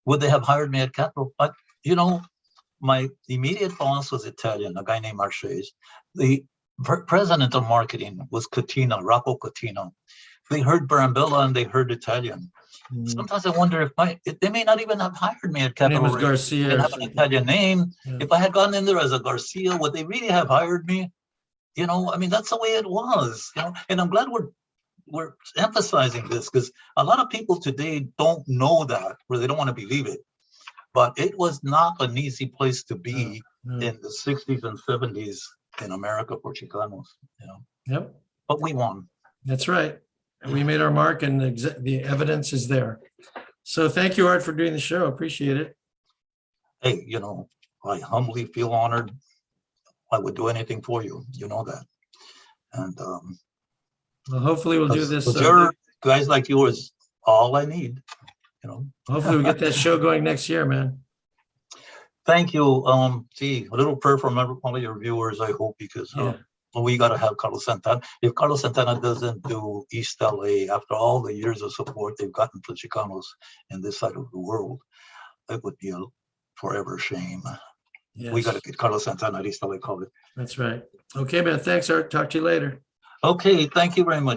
would they have hired me at Capitol? But, you know, my immediate boss was Italian, a guy named Marchese. The president of marketing was Catino, Rocco Catino. They heard Brambilla and they heard Italian. Sometimes I wonder if they may not even have hired me at Capitol. Name was Garcia. I didn't have an Italian name. Yeah. If I had gone in there as a Garcia, would they really have hired me? You know, I mean, that's the way it was. You know, and I'm glad we're emphasizing this because a lot of people today don't know that, or they don't want to believe it. But it was not an easy place to be in the 60s and 70s in America for Chicanos, you know. Yep. But we won. That's right. We made our mark and the evidence is there. So thank you, Art, for doing the show. Appreciate it. Hey, you know, I humbly feel honored. I would do anything for you. You know that. And well, hopefully we'll do this. Your guys like you is all I need. You know. Hopefully we get that show going next year, man. Thank you. Gee, a little prayer from all of your viewers, I hope, because we got to have Carlos Santana. If Carlos Santana doesn't do East L.A. after all the years of support they've gotten for Chicanos in this side of the world, it would be a forever shame. Yes. We got to get Carlos Santana at East L.A. College. That's right. Okay, man. Thanks, Art. Talk to you later. Okay. Thank you very much.